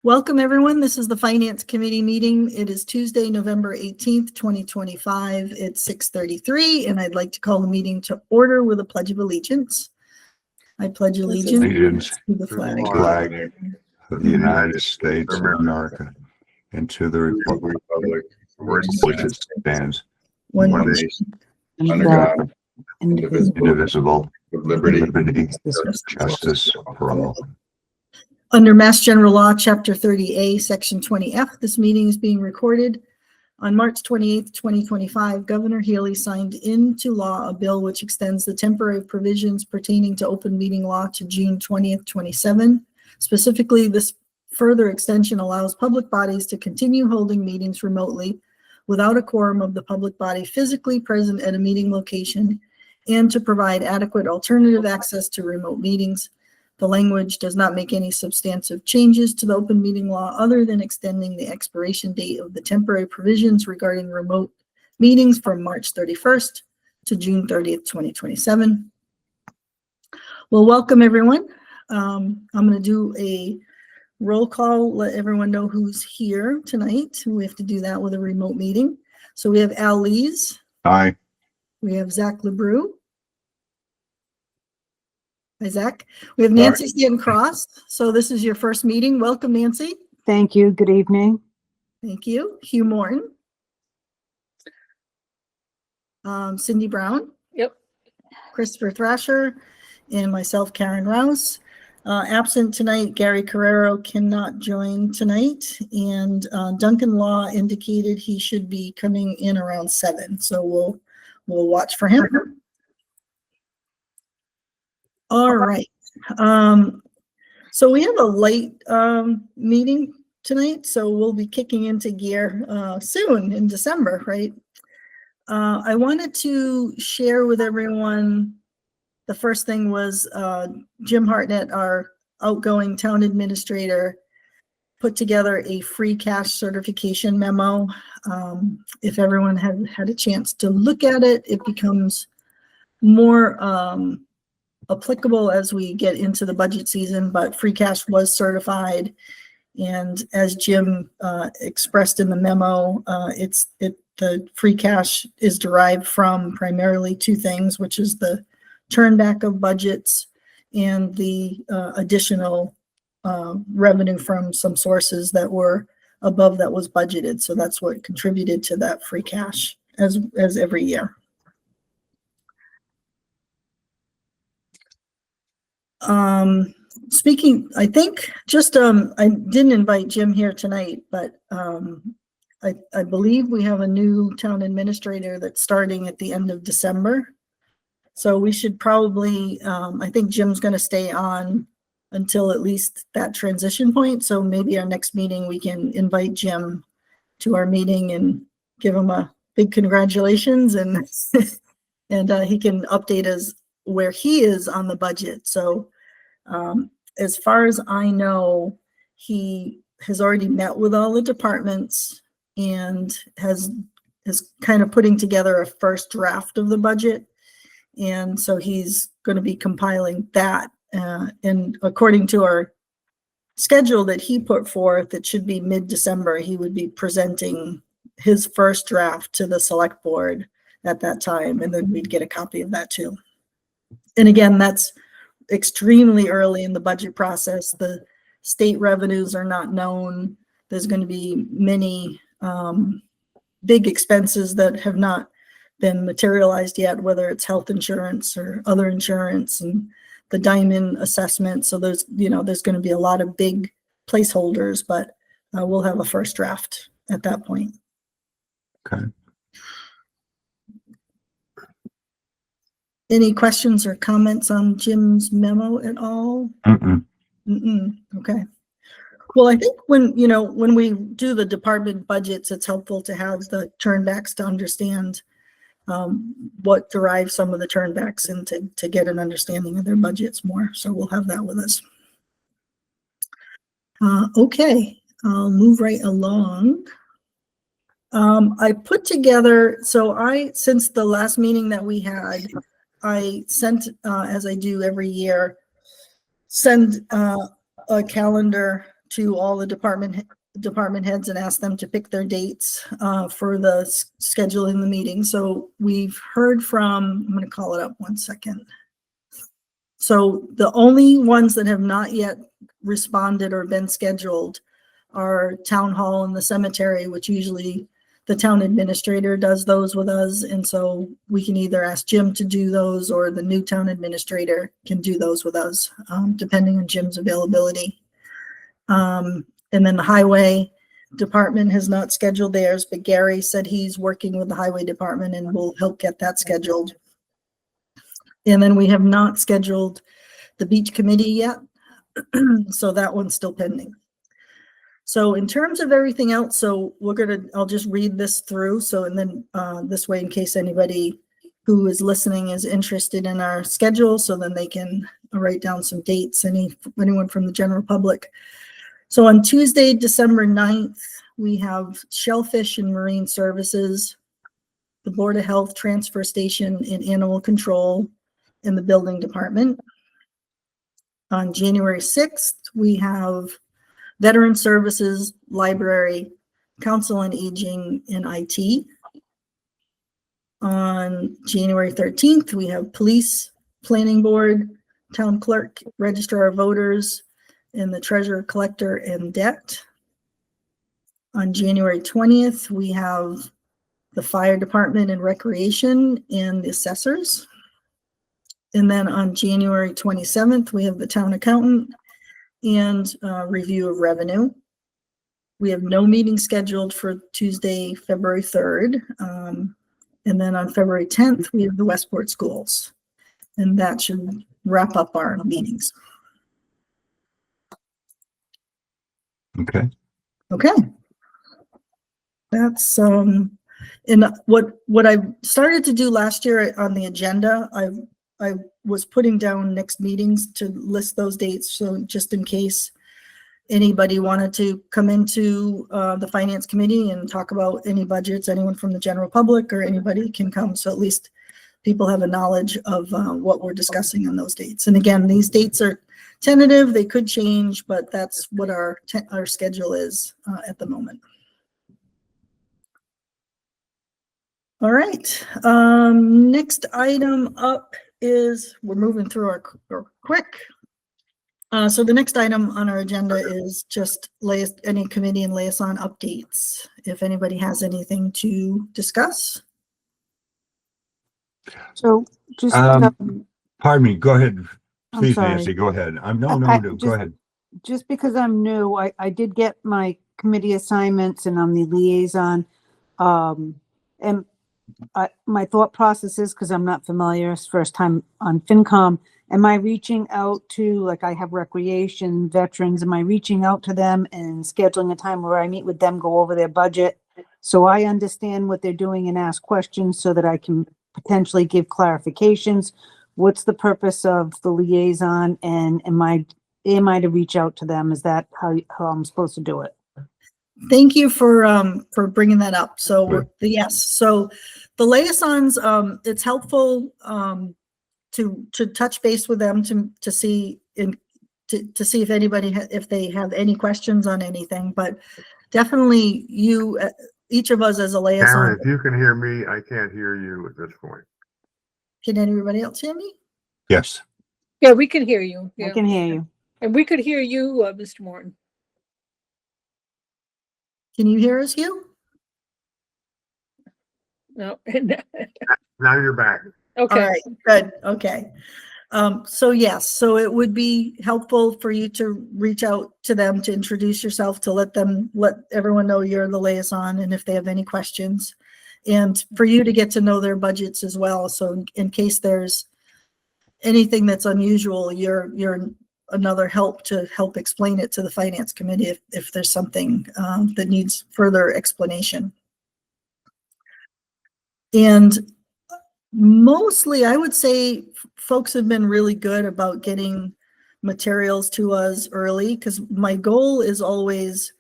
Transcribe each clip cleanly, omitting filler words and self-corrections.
Welcome, everyone. This is the Finance Committee meeting. It is Tuesday, November 18th, 2025. It's 6:33, and I'd like to call the meeting to order with a Pledge of Allegiance. I pledge allegiance to the flag of the United States of America and to the republic for which it stands, one nation, under God, indivisible, with liberty and justice for all. Under Mass General Law, Chapter 30A, Section 20F, this meeting is being recorded. On March 28th, 2025, Governor Healy signed into law a bill which extends the temporary provisions pertaining to open meeting law to June 20th, 27. Specifically, this further extension allows public bodies to continue holding meetings remotely without a quorum of the public body physically present at a meeting location and to provide adequate alternative access to remote meetings. The language does not make any substantive changes to the open meeting law other than extending the expiration date of the temporary provisions regarding remote meetings from March 31st to June 30th, 2027. Well, welcome everyone. I'm going to do a roll call, let everyone know who's here tonight. We have to do that with a remote meeting. So we have Al Lees. Aye. We have Zach LeBrew. Hi, Zach. We have Nancy Stanton Cross. So this is your first meeting. Welcome, Nancy. Thank you. Good evening. Thank you. Hugh Morton. Cindy Brown. Yep. Christopher Thrasher, and myself, Karen Rouse. Absent tonight, Gary Carrero cannot join tonight, and Duncan Law indicated he should be coming in around 7, so we'll watch for him. All right. So we have a light meeting tonight, so we'll be kicking into gear soon in December, right? I wanted to share with everyone, the first thing was Jim Hartnett, our outgoing town administrator, put together a free cash certification memo. If everyone had a chance to look at it, it becomes more applicable as we get into the budget season, but free cash was certified. And as Jim expressed in the memo, the free cash is derived from primarily two things, which is the turn back of budgets and the additional revenue from some sources that were above that was budgeted. So that's what contributed to that free cash as every year. Speaking, I think just I didn't invite Jim here tonight, but I believe we have a new town administrator that's starting at the end of December. So we should probably, I think Jim's going to stay on until at least that transition point. So maybe our next meeting, we can invite Jim to our meeting and give him a big congratulations, and and he can update us where he is on the budget. So as far as I know, he has already met with all the departments and is kind of putting together a first draft of the budget. And so he's going to be compiling that. And according to our schedule that he put forth, it should be mid-December. He would be presenting his first draft to the select board at that time. And then we'd get a copy of that too. And again, that's extremely early in the budget process. The state revenues are not known. There's going to be many big expenses that have not been materialized yet, whether it's health insurance or other insurance and the diamond assessment. So there's going to be a lot of big placeholders, but we'll have a first draft at that point. Okay. Any questions or comments on Jim's memo at all? Okay. Well, I think when we do the department budgets, it's helpful to have the turnbacks to understand what derives some of the turnbacks and to get an understanding of their budgets more. So we'll have that with us. Okay, I'll move right along. I put together, since the last meeting that we had, I sent, as I do every year, send a calendar to all the department heads and asked them to pick their dates for the scheduling the meeting. So we've heard from, I'm going to call it up 1 second. So the only ones that have not yet responded or been scheduled are town hall and the cemetery, which usually the town administrator does those with us. And so we can either ask Jim to do those or the new town administrator can do those with us, depending on Jim's availability. And then the highway department has not scheduled theirs, but Gary said he's working with the highway department and will help get that scheduled. And then we have not scheduled the beach committee yet. So that one's still pending. So in terms of everything else, so I'll just read this through. So, and then this way, in case anybody who is listening is interested in our schedule, so then they can write down some dates, anyone from the general public. So on Tuesday, December 9th, we have Shellfish and Marine Services, the Board of Health, Transfer Station, and Animal Control in the Building Department. On January 6th, we have Veteran Services, Library, Council on Aging, and IT. On January 13th, we have Police, Planning Board, Town Clerk, Registrar of Voters, and the Treasurer, Collector, and Debt. On January 20th, we have the Fire Department and Recreation and the Assessors. And then on January 27th, we have the Town Accountant and review of revenue. We have no meeting scheduled for Tuesday, February 3rd. And then on February 10th, we have the Westport Schools. And that should wrap up our meetings. Okay. Okay. That's and what I started to do last year on the agenda, I was putting down next meetings to list those dates. So just in case anybody wanted to come into the finance committee and talk about any budgets, anyone from the general public or anybody can come. So at least people have a knowledge of what we're discussing on those dates. And again, these dates are tentative. They could change, but that's what our schedule is at the moment. All right. Next item up is, we're moving through our quick. So the next item on our agenda is just any committee and liaison updates. If anybody has anything to discuss. So just, Pardon me, go ahead. I'm Please, sorry. Nancy, go ahead. I Go ahead. Just because I'm new, I did get my committee assignments and I'm the liaison. And my thought process is, because I'm not familiar, it's first time on FinCom, am I reaching out to, like I have recreation, veterans, am I reaching out to them and scheduling a time where I meet with them, go over their budget, so I understand what they're doing and ask questions so that I can potentially give clarifications? What's the purpose of the liaison, and am I to reach out to them? Is that how I'm supposed to do it? Thank you for bringing that up. So yes, so the liaisons, it's helpful to touch base with them to see to see if anybody if they have any questions on anything. But definitely, each of us as a liaison. Karen, if you can hear me, I can't hear you at this point. Can anybody else hear me? Yes. Yeah, we can hear you. I Yeah. can hear you. And we could hear you, Mr. Morton. Can you hear us, Hugh? No. Now you're back. All Okay. right, good. Okay. So yes, so it would be helpful for you to reach out to them, to introduce yourself, to let everyone know you're the liaison and if they have any questions, and for you to get to know their budgets as well. So in case there's anything that's unusual, you're another help to help explain it to the finance committee if there's something that needs further explanation. And mostly, I would say folks have been really good about getting materials to us early, because my goal is always,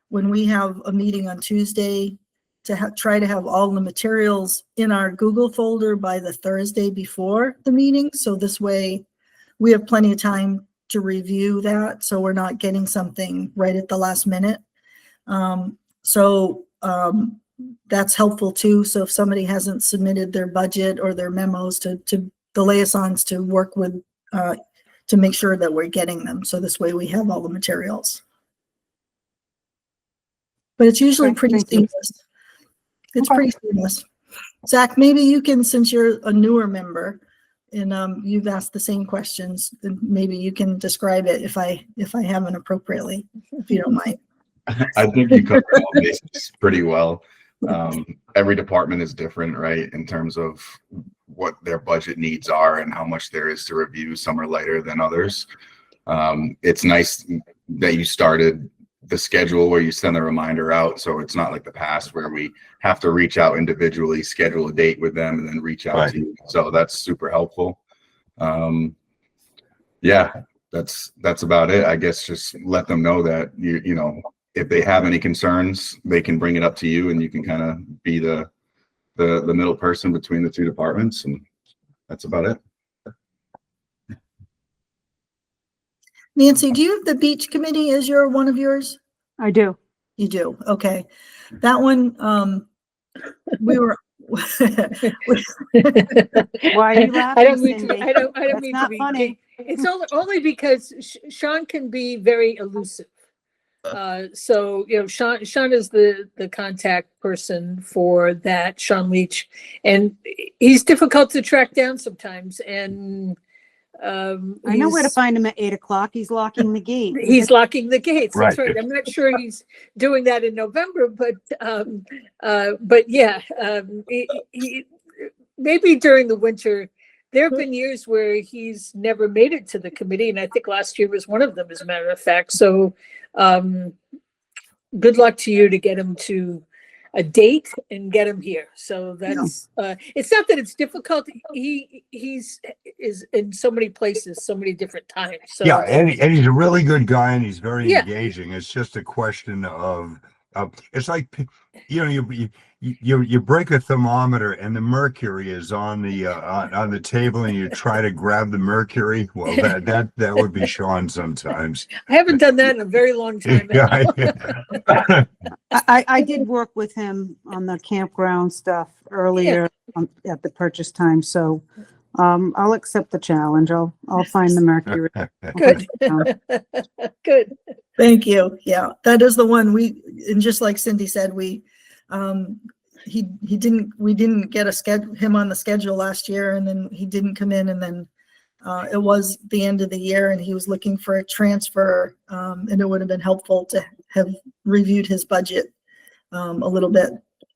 when we have a meeting on Tuesday, to try to have all the materials in our Google folder by the Thursday before the meeting. So this way we have plenty of time to review that, so we're not getting something right at the last minute. That's helpful too. So if somebody hasn't submitted their budget or their memos to the liaisons to work with, to make sure that we're getting them. So this way we have all the materials. But it's usually Okay, pretty thank you. seamless. It's Okay. pretty seamless. Zach, maybe you can, since you're a newer member and you've asked the same questions, then maybe you can describe it if I haven't appropriately, if you don't mind. I think you covered all bases pretty well. Every department is different, right, in terms of what their budget needs are and how much there is to review. Some are lighter than others. It's nice that you started the schedule where you send a reminder out, so it's not like the past where we have to reach out individually, schedule a date with them, and then reach out Right. to you. So that's super helpful. Yeah, that's about it. I guess just let them know that you know, if they have any concerns, they can bring it up to you, and you can kind of be the middle person between the two departments, and that's about it. Nancy, do you have the beach committee as one of yours? I do. You do. Okay. That one, we were. Why are you laughing, I don't mean to, Cindy? I don't That's mean to not be. funny. It's only because Sean can be very elusive. So, you know, Sean is the contact person for that, Sean Leach, and he's difficult to track down sometimes. And I know where to find him at 8 o'clock. He's locking the gate. he's locking the gates. That's Right. right. I'm not sure he's doing that in November, but yeah, he, maybe during the winter. There have been years where he's never made it to the committee, and I think last year was one of them, as a matter of fact. So, good luck to you to get him to a date and get him here. So that's it's not that it's difficult. He's in so many places, so many different times. So Yeah, and he's a really good guy and he's very Yeah. engaging. It's just a question of it's like, you know, you break a thermometer and the mercury is on the table and you try to grab the mercury. Well, that would be Sean sometimes. I haven't done that in a very long time. Yeah. I did work with him on the campground stuff earlier at the purchase time, so I'll accept the challenge. I'll find the mercury. Good. Good. Thank you. Yeah, that is the one and just like Cindy said, we didn't get him on the schedule last year, and then he didn't come in, and then it was the end of the year and he was looking for a transfer, and it would have been helpful to have reviewed his budget a little bit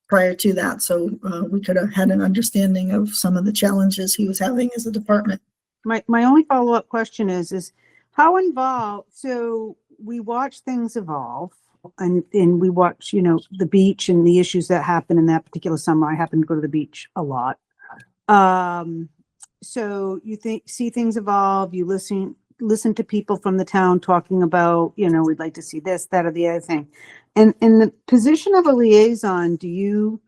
prior to that, so we could have had an understanding of some of the challenges he was having as a department. My only follow-up question is how involved, so we watch things evolve and we watch, you know, the beach and the issues that happen in that particular summer. I happen to go to the beach a lot. So you see things evolve, you listen to people from the town talking about, you know, we'd like to see this, that, or the other thing. And in the position of a liaison, do you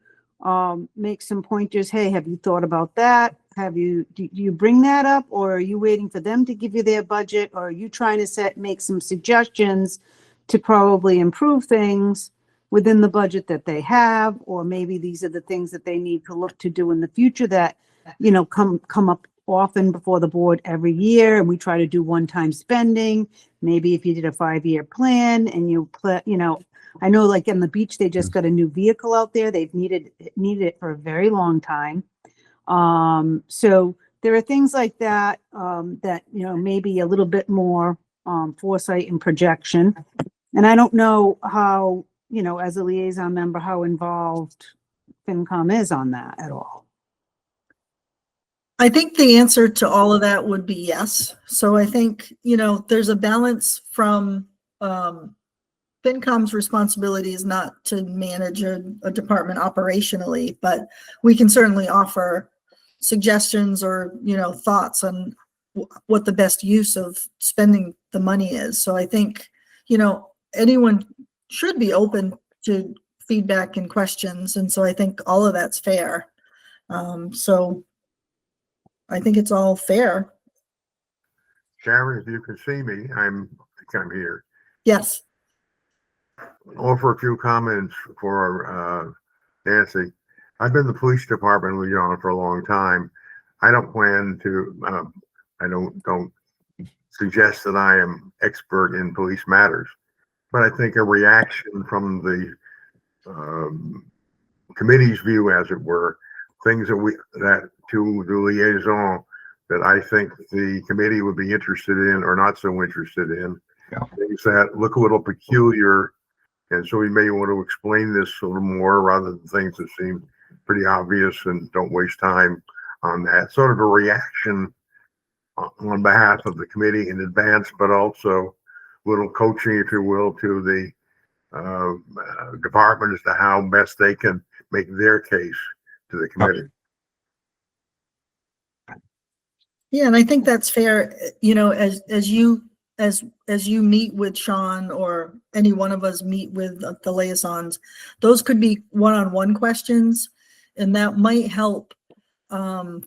make some pointers? Hey, have you thought about that? Do you bring that up, or are you waiting for them to give you their budget, or are you trying to make some suggestions to probably improve things within the budget that they have, or maybe these are the things that they need to look to do in the future that, you know, come up often before the board every year, and we try to do one-time spending. Maybe if you did a 5-year plan and you know, I know like on the beach, they just got a new vehicle out there. They've needed it for a very long time. So there are things like that, that, you know, maybe a little bit more, foresight and projection. And I don't know how, you know, as a liaison member, how involved FinCom is on that at all. I think the answer to all of that would be yes. So I think, you know, there's a balance from, FinCom's responsibility is not to manage a department operationally, but we can certainly offer suggestions or, you know, thoughts on what the best use of spending the money is. So I think, you know, anyone should be open to feedback and questions. And so I think all of that's fair. So I think it's all fair. Sharon, if you can see me, I think I'm here. Yes. Offer a few comments for Nancy. I've been in the police department with John for a long time. I don't plan to, I don't suggest that I am expert in police matters, but I think a reaction from the committee's view, as it were, things that to the liaison that I think the committee would be interested in or not so interested in. Yeah. Things that look a little peculiar, and so we may want to explain this a little more rather than things that seem pretty obvious and don't waste time on that. Sort of a reaction on behalf of the committee in advance, but also a little coaching, if you will, to the department as to how best they can make their case to the committee. Yeah, and I think that's fair, you know, as you meet with Sean or any one of us meet with the liaisons, those could be one-on-one questions, and that might help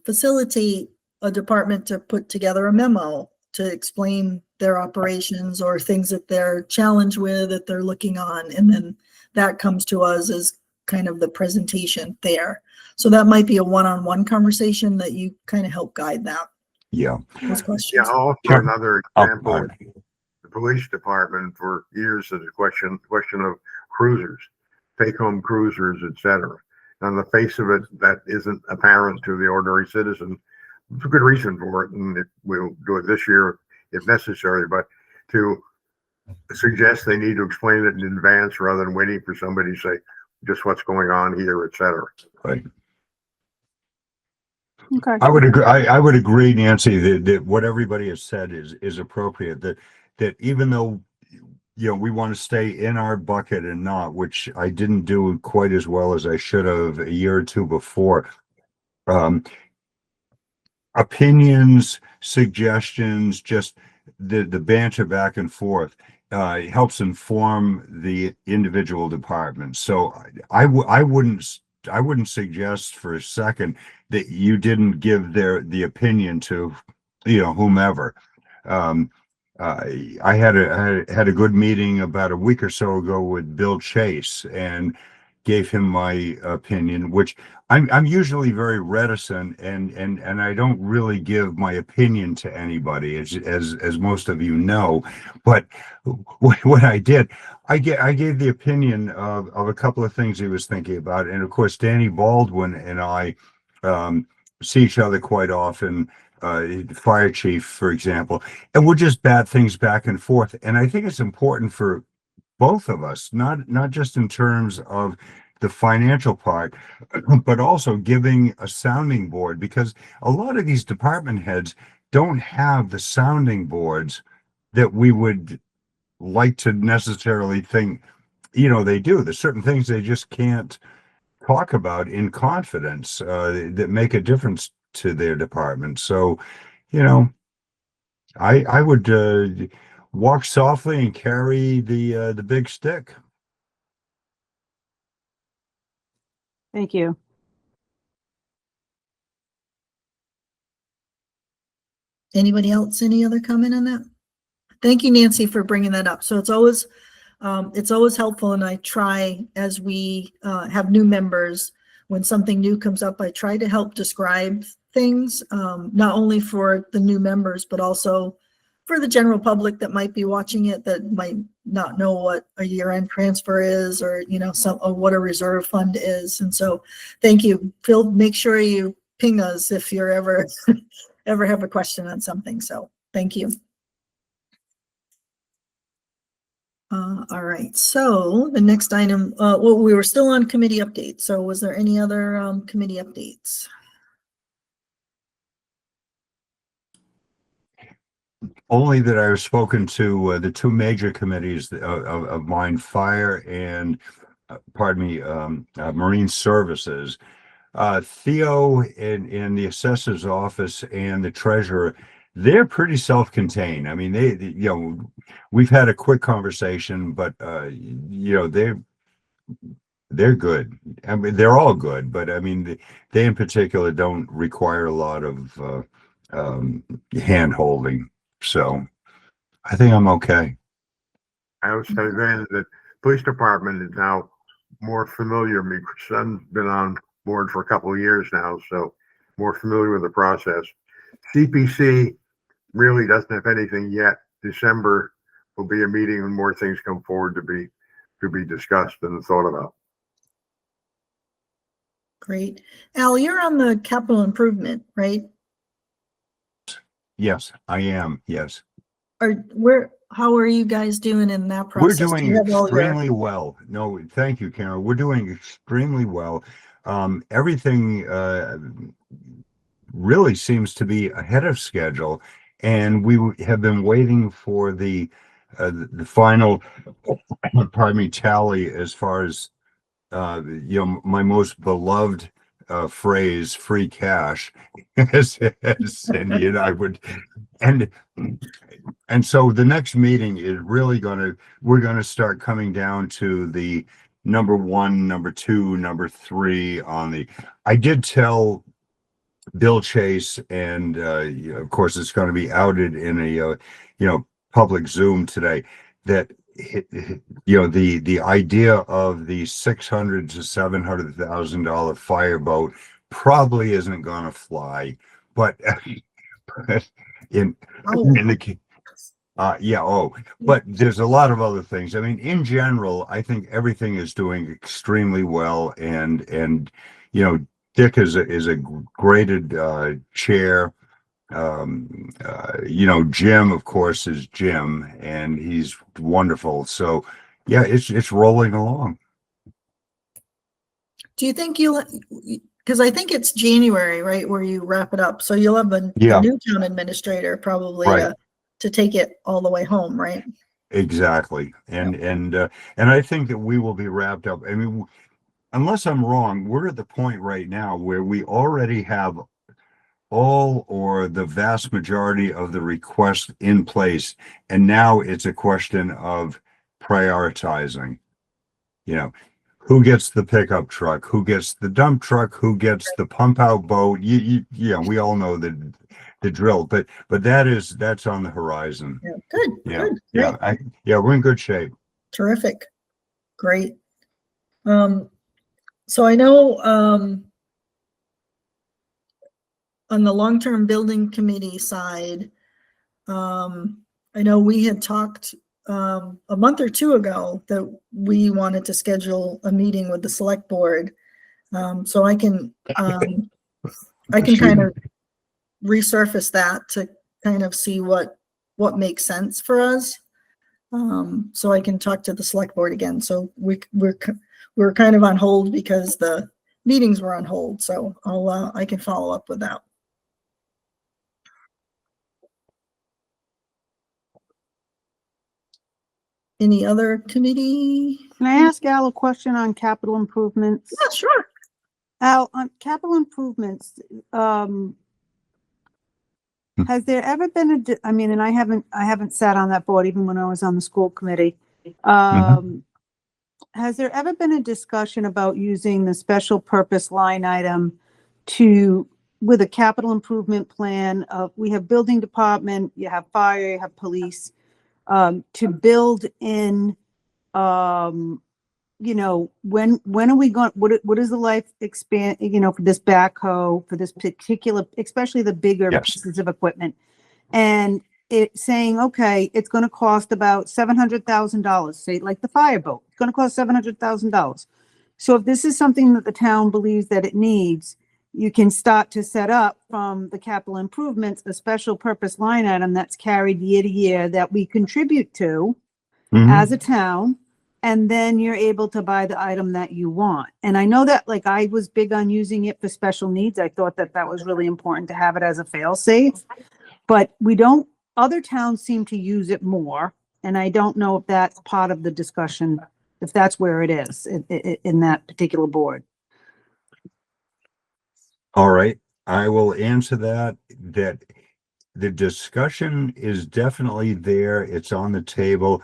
facilitate a department to put together a memo to explain their operations or things that they're challenged with, that they're looking on, and then that comes to us as kind of the presentation there. So that might be a one-on-one conversation that you kind of help guide that, Yeah. those questions. Yeah, also Sure. another Oh, example, all right. the police department for years is a question of cruisers, take-home cruisers, etc. On the face of it, that isn't apparent to the ordinary citizen. There's a good reason for it, and we'll do it this year if necessary, but to suggest they need to explain it in advance rather than waiting for somebody to say just what's going on here, etc. Right. Okay. I would agree. I would agree, Nancy, that what everybody has said is appropriate. That even though, you know, we want to stay in our bucket and not, which I didn't do quite as well as I should have a year or two before. Opinions, suggestions, just the banter back and forth helps inform the individual departments. So I wouldn't suggest for a second that you didn't give the opinion to, you know, whomever. I had a good meeting about a week or so ago with Bill Chase and gave him my opinion, which I'm usually very reticent and I don't really give my opinion to anybody, as most of you know. But what I did, I gave the opinion of a couple of things he was thinking about, and of course Danny Baldwin and I see each other quite often. The fire chief, for example, and we'll just bat things back and forth. And I think it's important for both of us, not just in terms of the financial part, but also giving a sounding board, because a lot of these department heads don't have the sounding boards that we would like to necessarily think, you know, they do. There's certain things they just can't talk about in confidence that make a difference to their department. So, you know, I would walk softly and carry the big stick. Thank you. Anybody else, any other comment on that? Thank you, Nancy, for bringing that up. So it's always helpful, and I try, as we have new members, when something new comes up, I try to help describe things, not only for the new members, but also for the general public that might be watching it, that might not know what a year-end transfer is, or, you know, or what a reserve fund is. And so thank you, Phil. Make sure you ping us if you're ever have a question on something. So thank you. All right, so the next item, well, we were still on committee updates. So was there any other committee updates? Only that I've spoken to the two major committees of mine, fire and, marine services. Theo in the assessor's office and the treasurer, they're pretty self-contained. I mean, they you know, we've had a quick conversation, but you know, they're good. I mean, they're all good, but I mean, they in particular don't require a lot of hand holding. So I think I'm okay. I would say then that police department is now more familiar. My son's been on board for a couple of years now, so more familiar with the process. CPC really doesn't have anything yet. December will be a meeting when more things come forward to be discussed and thought about. Great. Al, you're on the capital improvement, right? Yes, I am. Yes. How are you guys doing in that We're process? Do doing you have all your- extremely well. No, thank you, Karen. We're doing extremely well. Everything really seems to be ahead of schedule, and we have been waiting for the final, pardon me, tally as far as my most beloved phrase, free cash, as Cindy and I would, and so the next meeting is really we're gonna start coming down to the number one, number two, number three on the. I did tell Bill Chase, and of course it's going to be outed in a public Zoom today, that the idea of the $600,000 to $700,000 fireboat probably isn't going to fly, but in Oh, the but there's a lot of other things. I mean, in general, I think everything is doing extremely well, and Dick is a graded chair. Jim, of course, is Jim, and he's wonderful. So, yeah, it's rolling along. do you think because I think it's January, right, where you wrap it up. So you'll have a Yeah. new town administrator probably Right. to take it all the way home, right? Exactly, and I think that we will be wrapped up. I mean, unless I'm wrong, we're at the point right now where we already have all or the vast majority of the requests in place, and now it's a question of prioritizing. Who gets the pickup truck, who gets the dump truck, who gets the pump out boat. We all know the drill, but that's on the horizon. Yeah, good, Yeah, good, great, we're in good shape. terrific, great. So I know on the long-term building committee side, I know we had talked a month or two ago that we wanted to schedule a meeting with the select board. So I can kind of resurface that to kind of see what makes sense for us. So I can talk to the select board again. So we're kind of on hold because the meetings were on hold. So I can follow up with that. Any other committee? Can I ask Al a question on capital improvements? Yeah, sure. Al, on capital improvements, has there ever been and I haven't sat on that board even when I was on the school committee. Has there ever been a discussion about using the special purpose line item with a capital improvement plan of, we have building department, you have fire, you have police, to build in, when are we going, what is the life expand, for this backhoe, for this particular, especially the bigger Yes. pieces of equipment? And it's saying, okay, it's going to cost about $700,000, say like the fireboat, it's going to cost $700,000. So if this is something that the town believes that it needs, you can start to set up from the capital improvements, a special purpose line item that's carried year to year that we contribute to as a town. And then you're able to buy the item that you want. And I know that, like, I was big on using it for special needs. I thought that was really important to have it as a fail safe, but other towns seem to use it more. And I don't know if that's part of the discussion, if that's where it is in that particular board. All right, I will answer that the discussion is definitely there. It's on the table.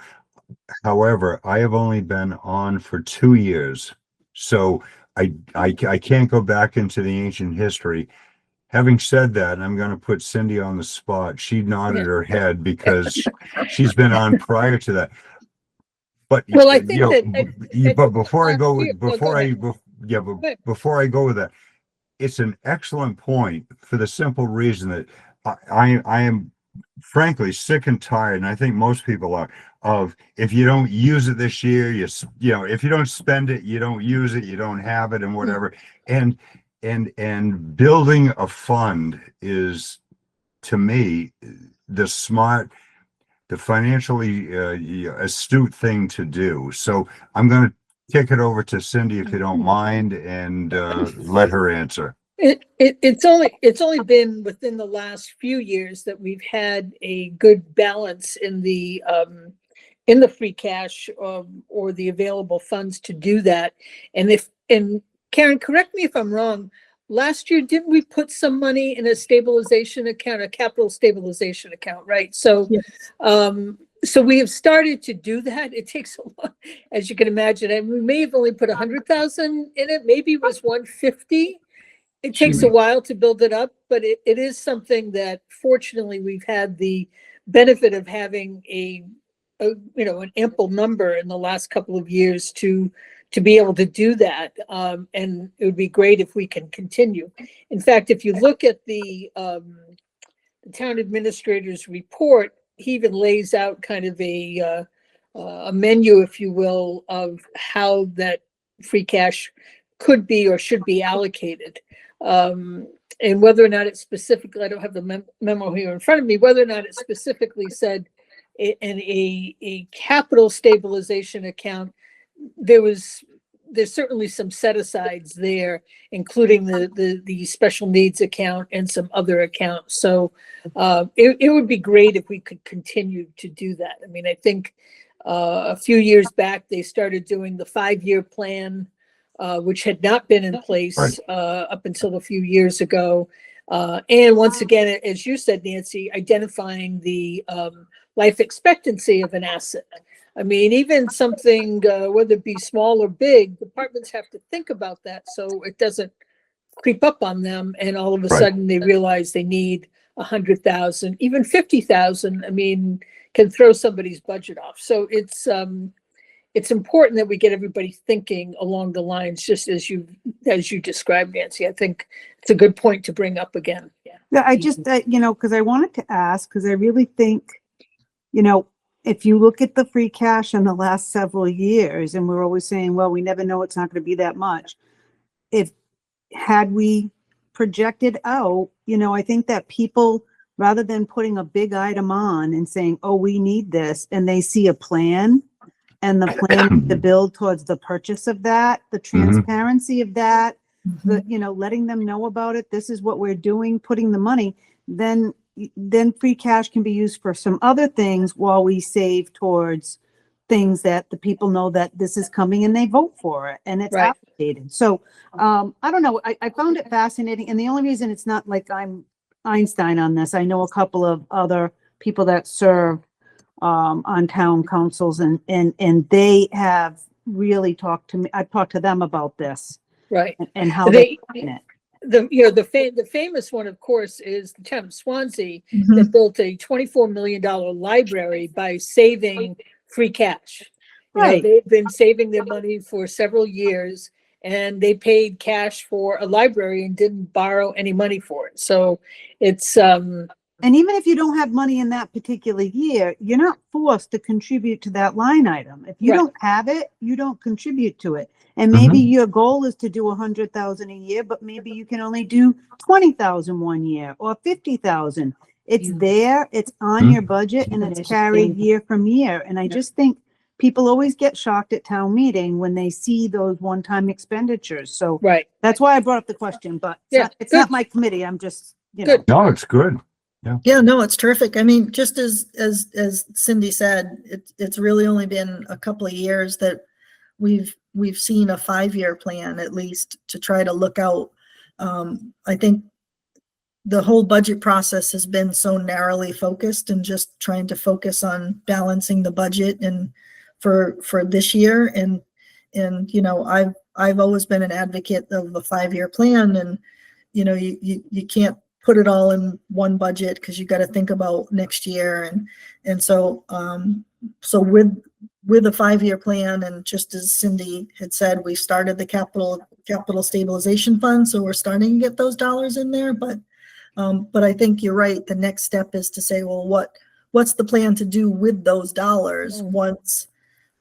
However, I have only been on for 2 years, so I can't go back into the ancient history. having said that, I'm going to put Cindy on the spot. She nodded her head because she's been on prior to that. But Well, I think that but before I go, last year- well, go ahead. but before I go with that, it's an excellent point for the simple reason that I am frankly sick and tired, and I think most people are, of if you don't use it this year, you know, if you don't spend it, you don't use it, you don't have it, and whatever. And building a fund is, to me, the smart, the financially astute thing to do. So I'm going to kick it over to Cindy, if you don't mind, and let her answer. It's only been within the last few years that we've had a good balance in the free cash or the available funds to do that. And Karen, correct me if I'm wrong, last year, didn't we put some money in a stabilization account, a capital stabilization account, right? So, Yes. so we have started to do that. It takes a lot, as you can imagine, and we may have only put 100,000 in it. Maybe it was 150. It takes a while to build it up, but it is something that fortunately we've had the benefit of having an ample number in the last couple of years to be able to do that. And it would be great if we can continue. In fact, if you look at the town administrator's report, he even lays out kind of a menu, if you will, of how that free cash could be or should be allocated. And whether or not it specifically, I don't have the memo here in front of me, whether or not it specifically said in a capital stabilization account, there's certainly some set asides there, including the special needs account and some other accounts. So it would be great if we could continue to do that. I mean, I think a few years back, they started doing the 5-year plan, which had not been in place up until a few years ago. And once again, as you said, Nancy, identifying the life expectancy of an asset. I mean, even something, whether it be small or big, departments have to think about that so it doesn't creep up on them and all of a sudden they realize they need 100,000, even 50,000. I mean, can throw somebody's budget off. So it's important that we get everybody thinking along the lines, just as you described, Nancy. I think it's a good point to bring up again. Yeah. Yeah, I just, because I wanted to ask, because I really think, if you look at the free cash in the last several years, and we're always saying, well, we never know, it's not going to be that much. Had we projected out, I think that people, rather than putting a big item on and saying, oh, we need this, and they see a plan, and the plan is to build towards the purchase of that, the transparency of that, letting them know about it. This is what we're doing, putting the money, then free cash can be used for some other things while we save towards things that the people know that this is coming and they vote for it and it's allocated. So I don't know. I found it fascinating. And the only reason it's not like I'm Einstein on this, I know a couple of other people that serve on town councils and they have really talked to me. I've talked to them about this. Right. And how they in it. The famous one, of course, is the town of Swansea that built a $24 million library by saving free cash. Right. They've been saving their money for several years and they paid cash for a library and didn't borrow any money for it. So it's and even if you don't have money in that particular year, you're not forced to contribute to that line item. If you don't have it, you don't contribute to it. And maybe your goal is to do 100,000 a year, but maybe you can only do 20,000 one year or 50,000. It's there, it's on your budget, and it's carried year from year. And I just think people always get shocked at town meeting when they see those one-time expenditures. So that's why I brought up the question, but it's not my committee. I'm just, No, it's good. Yeah, no, it's terrific. I mean, just as Cindy said, it's really only been a couple of years that we've seen a 5-year plan, at least, to try to look out. I think the whole budget process has been so narrowly focused and just trying to focus on balancing the budget and for this year. And I've always been an advocate of a 5-year plan, and you can't put it all in one budget because you got to think about next year. And so, so with a 5-year plan, and just as Cindy had said, we started the capital stabilization fund. So we're starting to get those dollars in there, but I think you're right. The next step is to say, well, what's the plan to do with those dollars once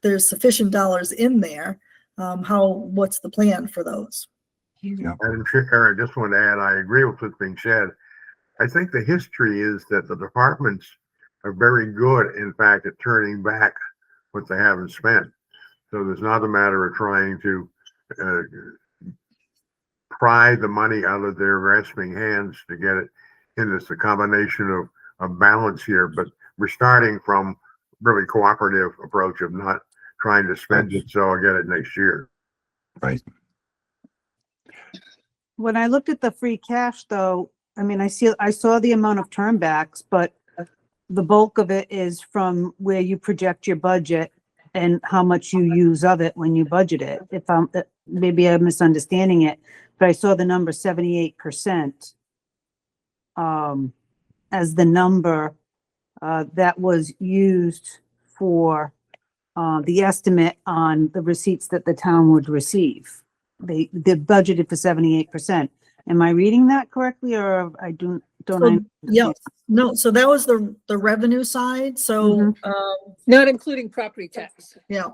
there's sufficient dollars in there? What's the plan for those? Madam Chair, I just want to add, I agree with what's being said. I think the history is that the departments are very good, in fact, at turning back what they haven't spent. So there's not a matter of trying to pry the money out of their grasping hands to get it in. It's a combination of balance here, but we're starting from really cooperative approach of not trying to spend it so I'll get it next year. Right. When I looked at the free cash though, I mean, I saw the amount of turnbacks, but the bulk of it is from where you project your budget and how much you use of it when you budget it. If maybe I'm misunderstanding it, but I saw the number 78% as the number that was used for the estimate on the receipts that the town would receive. They budgeted for 78%. Am I reading that correctly, or don't I? Yeah, no, so that was the revenue side. So, Not including property tax, yeah,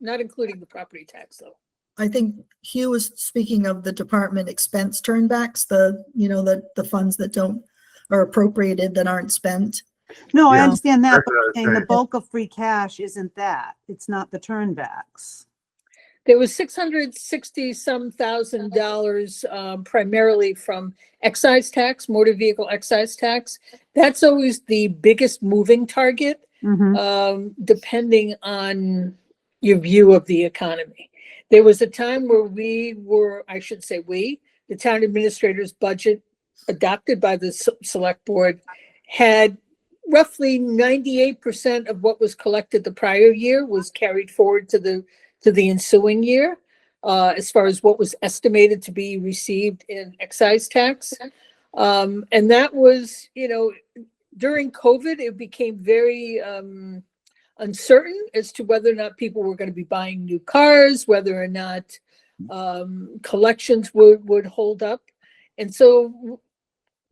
not including the property tax though. I think Hugh was speaking of the department expense turnbacks, the funds that are appropriated that aren't spent. No, I Yeah. understand that, but That's what I I'm was saying the saying. bulk of free cash isn't that. It's not the turnbacks. There was $660 thousand primarily from excise tax, motor vehicle excise tax. That's always the biggest moving target, depending on your view of the economy. There was a time where the town administrator's budget adopted by the select board had roughly 98% of what was collected the prior year was carried forward to the ensuing year, as far as what was estimated to be received in excise tax. And that was, during COVID, it became very uncertain as to whether or not people were going to be buying new cars, whether or not collections would hold up. And so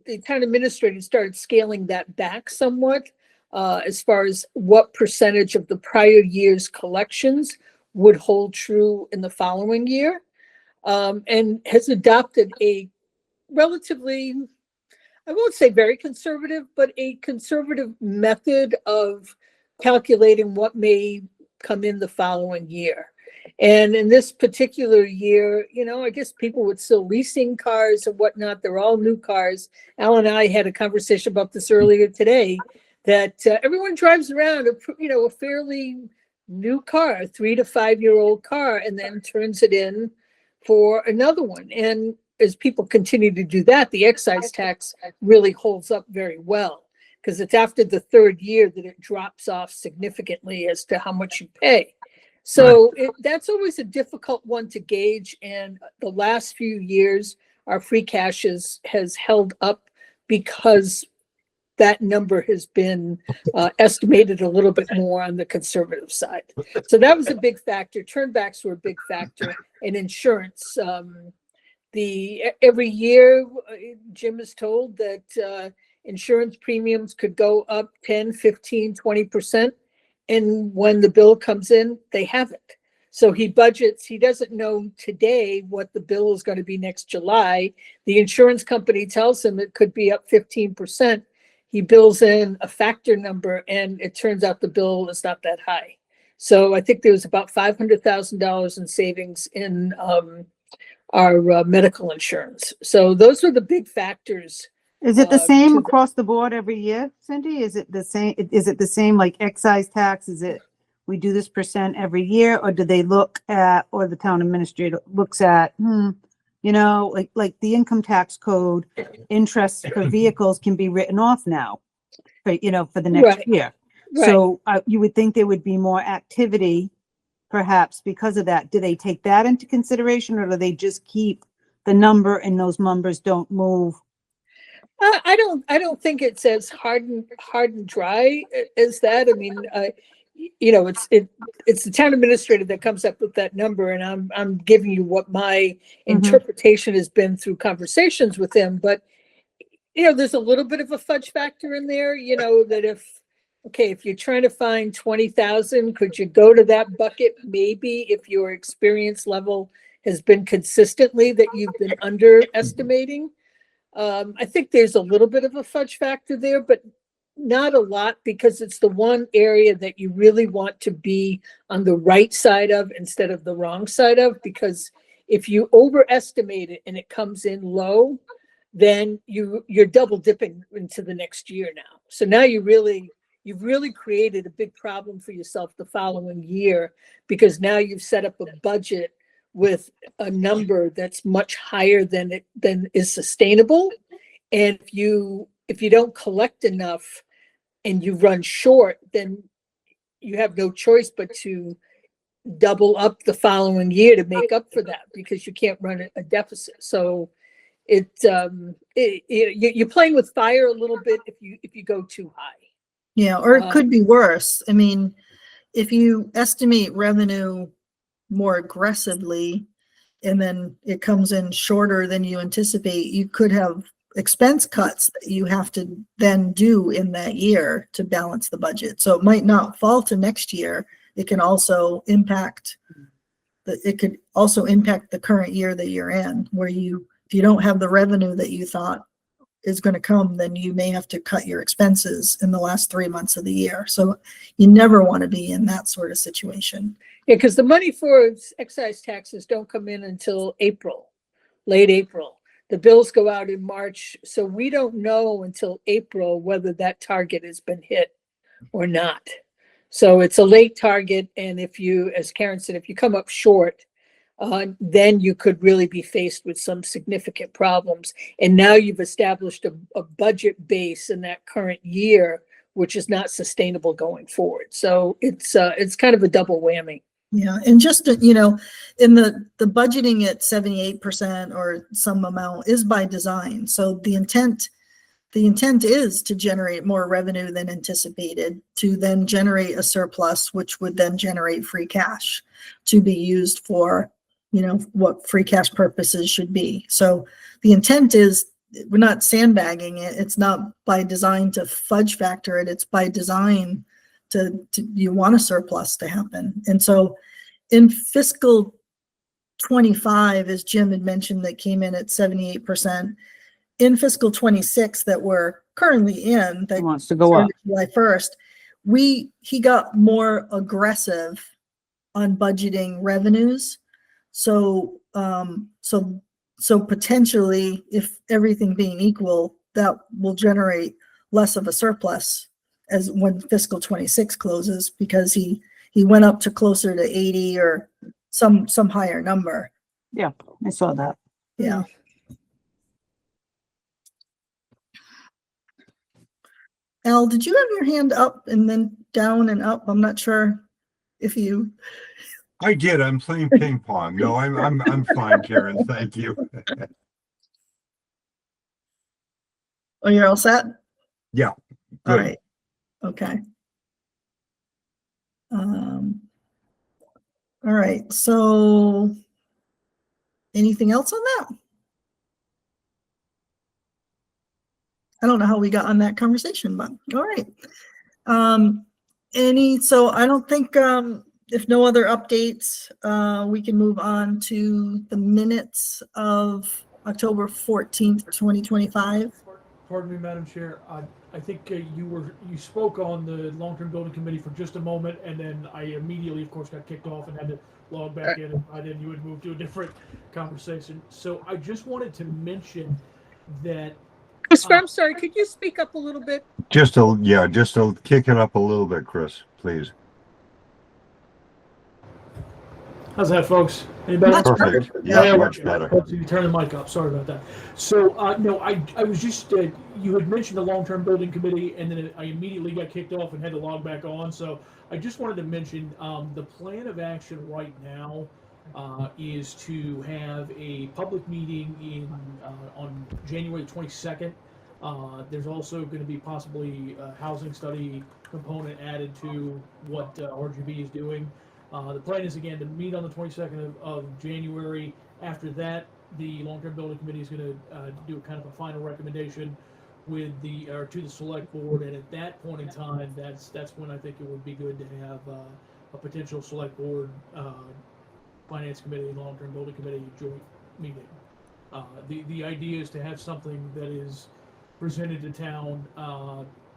the town administrator started scaling that back somewhat, as far as what percentage of the prior year's collections would hold true in the following year, and has adopted a relatively, I won't say very conservative, but a conservative method of calculating what may come in the following year. And in this particular year, I guess people were still leasing cars and whatnot. They're all new cars. Al and I had a conversation about this earlier today, that everyone drives around a fairly new car, 3 to 5 year old car, and then turns it in for another one. And as people continue to do that, the excise tax really holds up very well, because it's after the third year that it drops off significantly as to how much you pay. So that's always a difficult one to gauge. And the last few years, our free cash has held up because that number has been estimated a little bit more on the conservative side. So that was a big factor. Turnbacks were a big factor, and insurance. Every year, Jim is told that insurance premiums could go up 10, 15, 20%. And when the bill comes in, they haven't. So he budgets, he doesn't know today what the bill is going to be next July. The insurance company tells him it could be up 15%. He bills in a factor number, and it turns out the bill is not that high. So I think there was about $500,000 in savings in our medical insurance. So those are the big factors. Is it the same to across the board every year, Cindy? Is it the same? Is it the same like excise tax? Is it, we do this percent every year, or do they look at, or the town administrator looks at, like the income tax code, interest for vehicles can be written off now, for the next year. Right. So you would think there would be more activity perhaps because of that. Do they take that into consideration, or do they just keep the number and those numbers don't move. I don't think it's as hard and dry as that. I mean, you know, it's the town administrator that comes up with that number, and I'm giving you what my interpretation has been through conversations with him. But you know, there's a little bit of a fudge factor in there. You know, that if you're trying to find 20,000, could you go to that bucket? Maybe if your experience level has been consistently that you've been underestimating. I think there's a little bit of a fudge factor there, but not a lot, because it's the one area that you really want to be on the right side of instead of the wrong side of, because if you overestimate it and it comes in low, then you're double dipping into the next year now. So now you've really created a big problem for yourself the following year, because now you've set up a budget with a number that's much higher than is sustainable. And if you don't collect enough and you run short, then you have no choice but to double up the following year to make up for that, because you can't run a deficit. So you're playing with fire a little bit if you go too high. Yeah, or it could be worse. I mean, if you estimate revenue more aggressively and then it comes in shorter than you anticipate, you could have expense cuts that you have to then do in that year to balance the budget. So it might not fall to next year. It can also impact the current year that you're in, where if you don't have the revenue that you thought is going to come, then you may have to cut your expenses in the last 3 months of the year. So you never want to be in that sort of situation. Yeah, because the money for excise taxes don't come in until April, late April. The bills go out in March, so we don't know until April whether that target has been hit or not. So it's a late target, and if you, as Karen said, if you come up short, then you could really be faced with some significant problems. And now you've established a budget base in that current year, which is not sustainable going forward. So it's kind of a double whammy. Yeah, and just, you know, in the budgeting at 78% or some amount is by design. So the intent is to generate more revenue than anticipated, to then generate a surplus, which would then generate free cash to be used for, you know, what free cash purposes should be. So the intent is, we're not sandbagging it. It's not by design to fudge factor it. It's by design to you want a surplus to happen. And so in fiscal 25, as Jim had mentioned, that came in at 78%. In fiscal 26 that we're currently in, that Wants to go up. July 1st, he got more aggressive on budgeting revenues. So potentially, if everything being equal, that will generate less of a surplus as when fiscal 26 closes, because he went up to closer to 80 or some higher number. Yeah, I saw that. Yeah. Al, did you have your hand up and then down and up? I'm not sure if you. I did. I'm playing ping pong. No, I'm fine, Karen. Thank you. Oh, you're all set? Yeah. All Good. right. Okay. All right. So anything else on that? I don't know how we got on that conversation, but all right. So I don't think, if no other updates, we can move on to the minutes of October 14th, 2025. Pardon me, Madam Chair. I think you spoke on the long-term building committee for just a moment, and then I immediately, of course, got kicked off and had to log back in, and then you would move to a different conversation. So I just wanted to mention that. Christopher, I'm sorry, could you speak up a little bit? Just to kick it up a little bit, Chris, please. How's that, folks? Any better? Much Perfect. Yeah, much better. You turn the mic up. Sorry about that. So, no, I was just, you had mentioned the long-term building committee, and then I immediately got kicked off and had to log back on. So I just wanted to mention the plan of action right now is to have a public meeting on January 22nd. There's also going to be possibly a housing study component added to what RGB is doing. The plan is again to meet on the 22nd of January. After that, the long-term building committee is going to do kind of a final recommendation with to the select board, and at that point in time, that's when I think it would be good to have a potential select board, finance committee, and long-term building committee joint meeting. The idea is to have something that is presented to town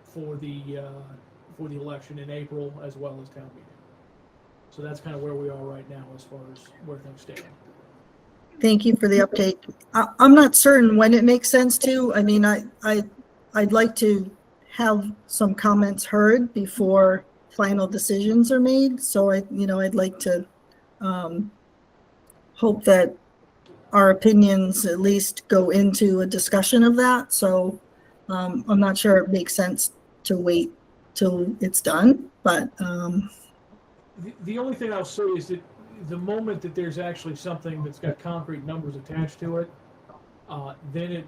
for the election in April, as well as town meeting. So that's kind of where we are right now as far as where things stand. Thank you for the update. I'm not certain when it makes sense to. I mean, I'd like to have some comments heard before final decisions are made. So I'd like to hope that our opinions at least go into a discussion of that. So I'm not sure it makes sense to wait till it's done, but The only thing I'll say is that the moment that there's actually something that's got concrete numbers attached to it, then it,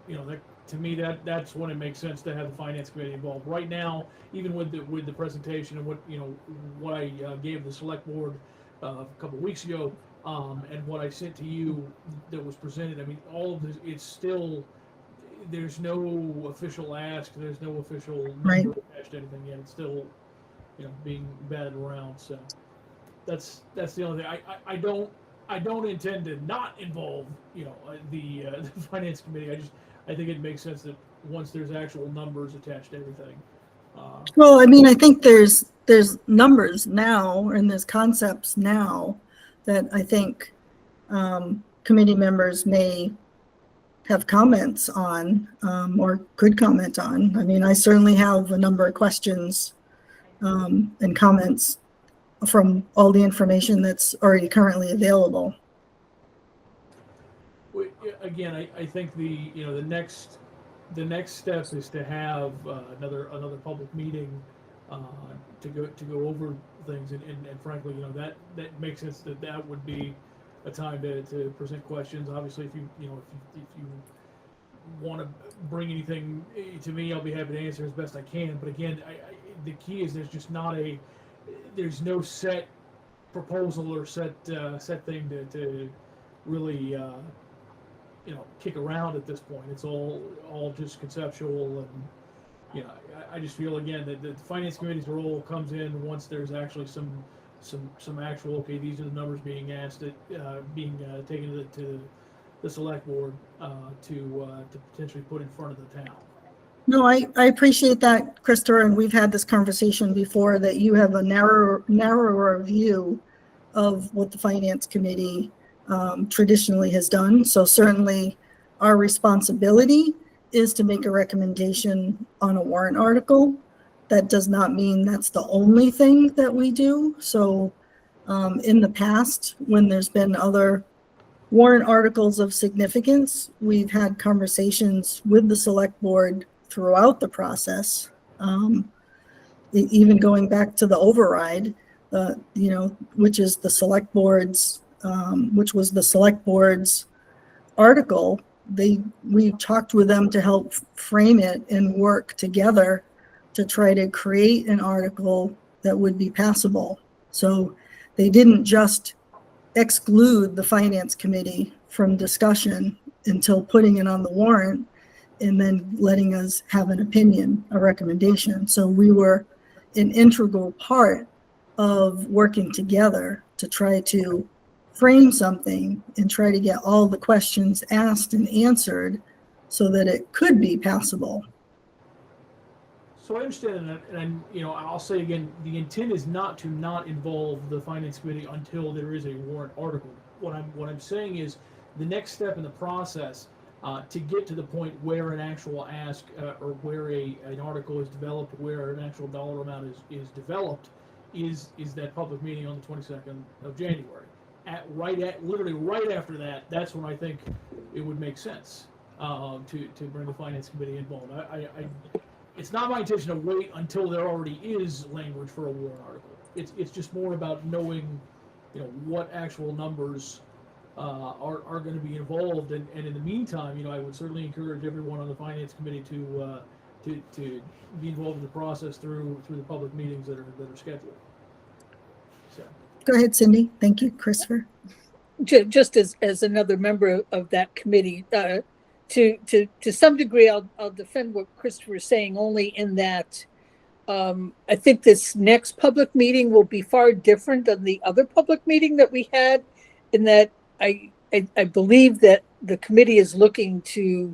that, to me, that's when it makes sense to have the finance committee involved. Right now, even with the presentation and what I gave the select board a couple of weeks ago, and what I sent to you that was presented, I mean, all of this, it's still, there's no official ask, there's no official number Right. attached to anything yet. It's still, being batted around. So that's the only thing. I don't intend to not involve, the finance committee. I think it makes sense that once there's actual numbers attached to everything. well, I mean, I think there's numbers now and there's concepts now that I think committee members may have comments on or could comment on. I mean, I certainly have a number of questions and comments from all the information that's already currently available. Again, I think the next step is to have another public meeting to go over things, and frankly, that makes sense that would be a time to present questions. Obviously, if you want to bring anything to me, I'll be happy to answer as best I can. But again, the key is there's no set proposal or set thing to really kick around at this point. It's all just conceptual, and I just feel again that the finance committee's role comes in once there's actually some actual, okay, these are the numbers being asked, being taken to the select board to potentially put in front of the town. No, I appreciate that, Christopher, and we've had this conversation before, that you have a narrower view of what the finance committee traditionally has done. So certainly our responsibility is to make a recommendation on a warrant article. That does not mean that's the only thing that we do. So in the past, when there's been other warrant articles of significance, we've had conversations with the select board throughout the process, even going back to the override, which is the select board's, which was the select board's article. We talked with them to help frame it and work together to try to create an article that would be passable. So they didn't just exclude the finance committee from discussion until putting it on the warrant and then letting us have an opinion, a recommendation. So we were an integral part of working together to try to frame something and try to get all the questions asked and answered so that it could be passable. So I understand that, and I'll say again, the intent is not to not involve the finance committee until there is a warrant article. What I'm saying is the next step in the process to get to the point where an actual ask or where an article is developed, where an actual dollar amount is developed, is that public meeting on the 22nd of January. Literally right after that, that's when I think it would make sense to bring the finance committee involved. It's not my intention to wait until there already is language for a warrant article. It's just more about knowing what actual numbers are going to be involved. And in the meantime, I would certainly encourage everyone on the finance committee to be involved in the process through the public meetings that are scheduled. So. Go ahead, Cindy. Thank you, Christopher. Just as another member of that committee, to some degree, I'll defend what Christopher is saying, only in that I think this next public meeting will be far different than the other public meeting that we had, in that I believe that the committee is looking to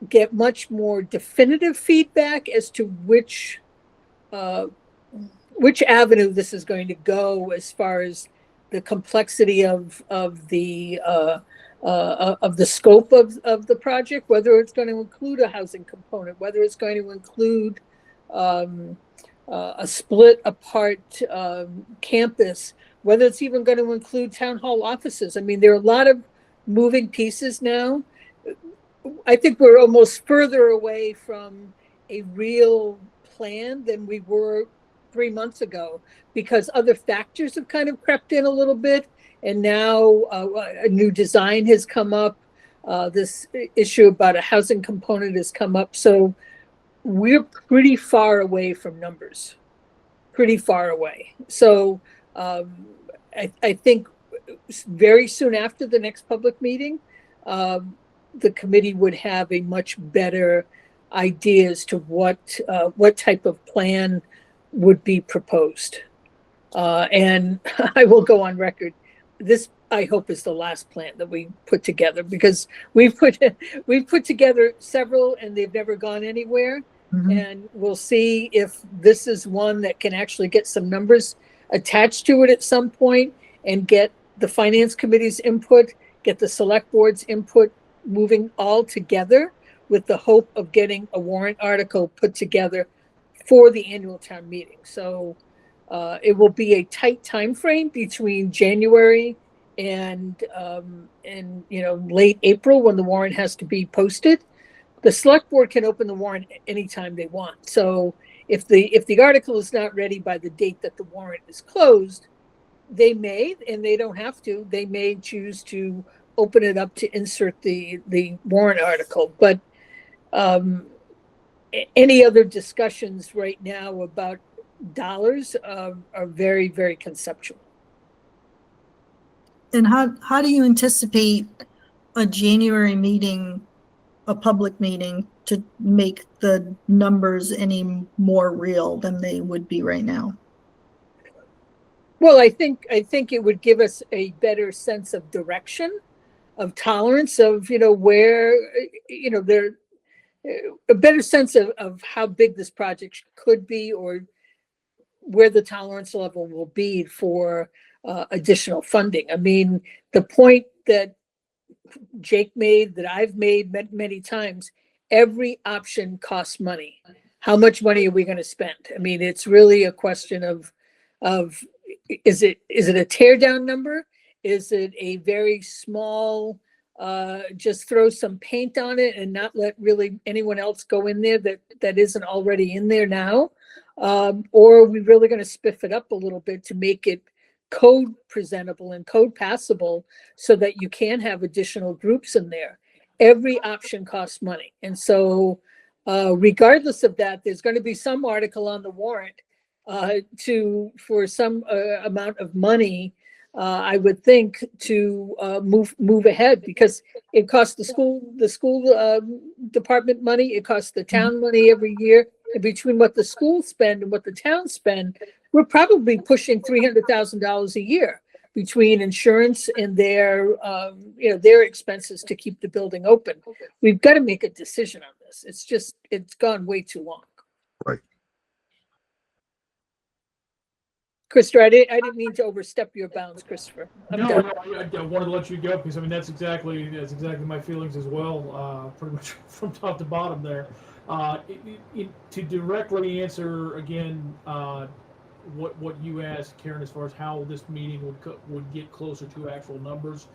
get much more definitive feedback as to which avenue this is going to go, as far as the complexity of the scope of the project, whether it's going to include a housing component, whether it's going to include a split apart campus, whether it's even going to include town hall offices. I mean, there are a lot of moving pieces now. I think we're almost further away from a real plan than we were 3 months ago, because other factors have kind of crept in a little bit. And now a new design has come up. This issue about a housing component has come up. So we're pretty far away from numbers, pretty far away. So I think very soon after the next public meeting, the committee would have a much better idea as to what type of plan would be proposed. And I will go on record. This, I hope, is the last plan that we put together, because we've put together several and they've never gone anywhere. Mhm. And we'll see if this is one that can actually get some numbers attached to it at some point, and get the finance committee's input, get the select board's input, moving all together with the hope of getting a warrant article put together for the annual town meeting. So it will be a tight time frame between January and late April, when the warrant has to be posted. The select board can open the warrant anytime they want. So if the article is not ready by the date that the warrant is closed, they may, and they don't have to, they may choose to open it up to insert the warrant article. But any other discussions right now about dollars are very, very conceptual. And how do you anticipate a January meeting, a public meeting, to make the numbers any more real than they would be right now? Well, I think it would give us a better sense of direction, of tolerance, of where there, a better sense of how big this project could be, or where the tolerance level will be for additional funding. I mean, the point that Jake made, that I've made many times, every option costs money. How much money are we going to spend? I mean, it's really a question of is it a tear down number? Is it a very small, just throw some paint on it and not let really anyone else go in there that isn't already in there now? Or are we really going to spiff it up a little bit to make it code presentable and code passable, so that you can have additional groups in there? Every option costs money. And so regardless of that, there's going to be some article on the warrant for some amount of money, I would think, to move ahead, because it costs the school department money, it costs the town money every year. And between what the schools spend and what the towns spend, we're probably pushing $300,000 a year between insurance and their expenses to keep the building open. We've got to make a decision on this. It's gone way too long. Right. Christopher, I didn't mean to overstep your bounds, Christopher. I'm No, done. I wanted to let you go, because I mean that's exactly my feelings as well, pretty much from top to bottom there. To directly answer again what you asked, Karen, as far as how this meeting would get closer to actual numbers,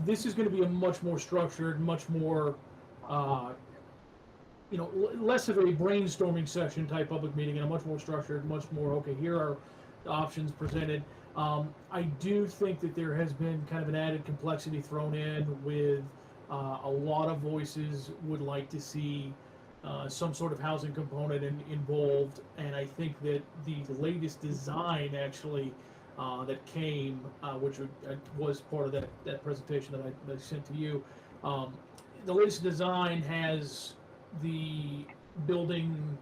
this is going to be a much more structured, much more less of a brainstorming session type public meeting, and a much more structured, much more, okay, here are the options presented. I do think that there has been kind of an added complexity thrown in with a lot of voices would like to see some sort of housing component involved, and I think that the latest design actually that came, which was part of that presentation that I sent to you, the latest design has the building,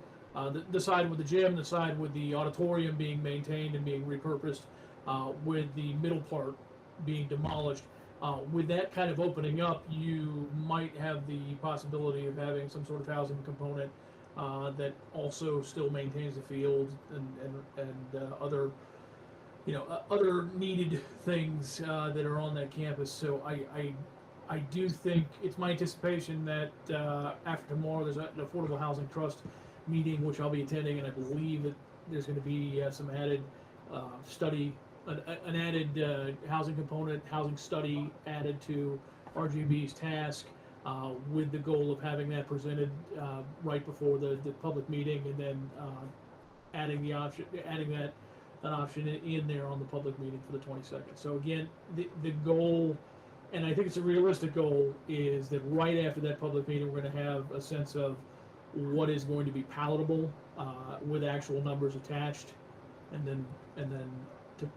the side with the gym, the side with the auditorium being maintained and being repurposed, with the middle part being demolished. With that kind of opening up, you might have the possibility of having some sort of housing component that also still maintains the field and other, other needed things that are on that campus. So I do think it's my anticipation that after tomorrow there's an Affordable Housing Trust meeting, which I'll be attending, and I believe that there's going to be some added study, an added housing component, housing study added to RGB's task, with the goal of having that presented right before the public meeting, and then adding that option in there on the public meeting for the 22nd. So again, the goal, and I think it's a realistic goal, is that right after that public meeting, we're going to have a sense of what is going to be palatable with actual numbers attached, and then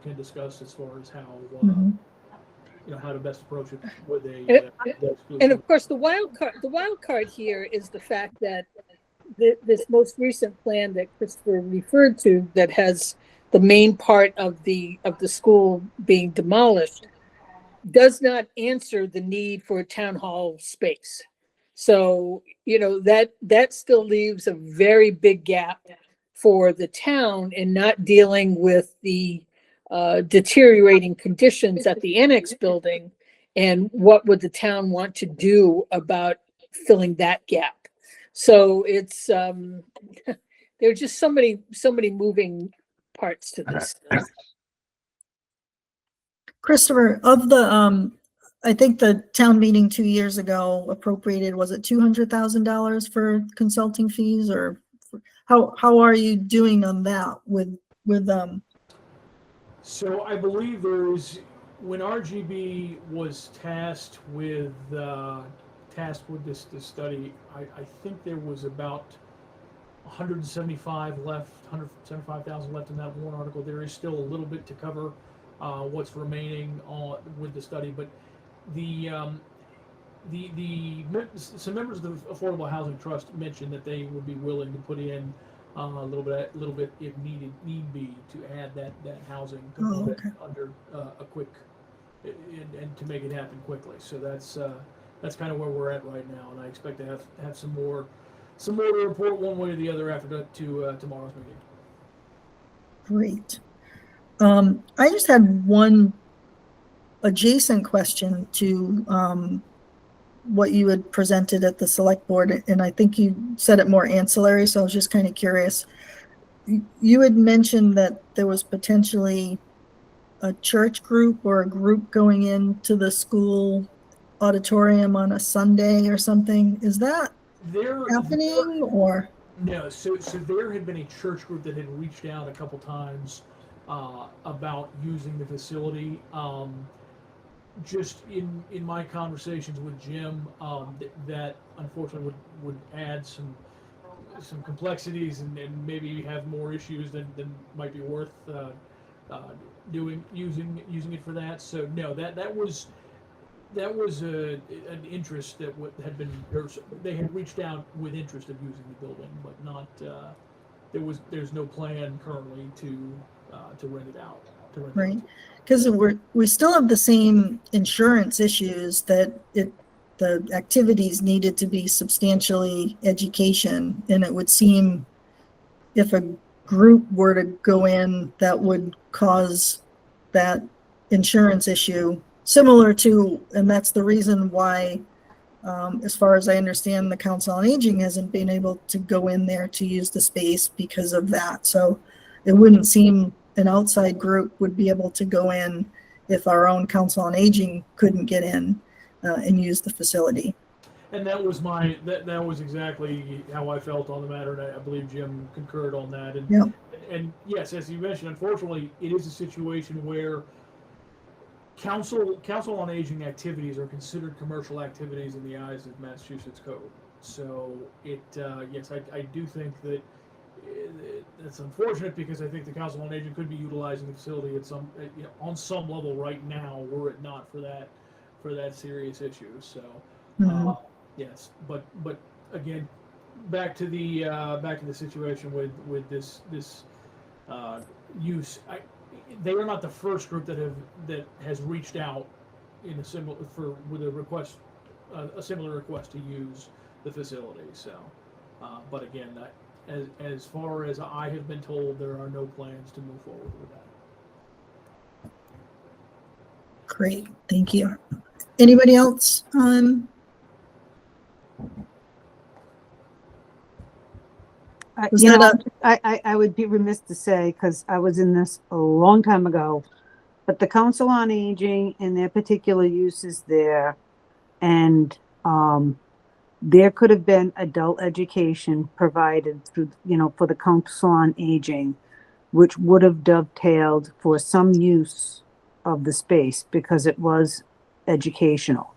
can discuss as far as how how to best approach it with a and of course the wild card here is the fact that this most recent plan that Christopher referred to, that has the main part of the school being demolished, does not answer the need for a town hall space. So, that still leaves a very big gap for the town in not dealing with the deteriorating conditions at the annex building, and what would the town want to do about filling that gap. So it's there are just so many moving parts to this. Christopher, of the, I think the town meeting 2 years ago appropriated, was it $200,000 for consulting fees, or how are you doing on that with So I believe when RGB was tasked with this study, I think there was about 175,000 left in that warrant article. There is still a little bit to cover what's remaining with the study, but some members of the Affordable Housing Trust mentioned that they would be willing to put in a little bit if need be, to add that housing component under a quick, and to make it happen quickly. So that's kind of where we're at right now, and I expect to have some more to report one way or the other after tomorrow's meeting. Great. I just had one adjacent question to what you had presented at the select board, and I think you said it more ancillary, so I was just kind of curious. You had mentioned that there was potentially a church group or a group going into the school auditorium on a Sunday or something. Is that happening, or? No, so there had been a church group that had reached out a couple times about using the facility. Just in my conversations with Jim, that unfortunately would add some complexities and maybe have more issues than might be worth using it for that. So no, that was an interest that had been, they had reached out with interest of using the building, but not there's no plan currently to rent it out. Right, because we still have the same insurance issues, that the activities needed to be substantially education, and it would seem if a group were to go in, that would cause that insurance issue, similar to, and that's the reason why, as far as I understand, the Council on Aging hasn't been able to go in there to use the space because of that. So it wouldn't seem an outside group would be able to go in if our own Council on Aging couldn't get in and use the facility. And that was that was exactly how I felt on the matter, and I believe Jim concurred on that. And Yep. and yes, as you mentioned, unfortunately, it is a situation where council on aging activities are considered commercial activities in the eyes of Massachusetts code. So it yes, I do think that it's unfortunate, because I think the council on aging could be utilizing the facility at some on some level right now, were it not for that serious issue. So. Mhm. Yes, but again, back to the situation with this use. They are not the first group that has reached out in a similar with a request, a similar request to use the facility. So, but again, as far as I have been told, there are no plans to move forward with that. Great, thank you. Anybody else? Was You that know, I would be remiss to say, because I was in this a long time ago, but the Council on Aging and their particular uses there, and there could have been adult education provided through, for the Council on Aging, which would have dovetailed for some use of the space because it was educational.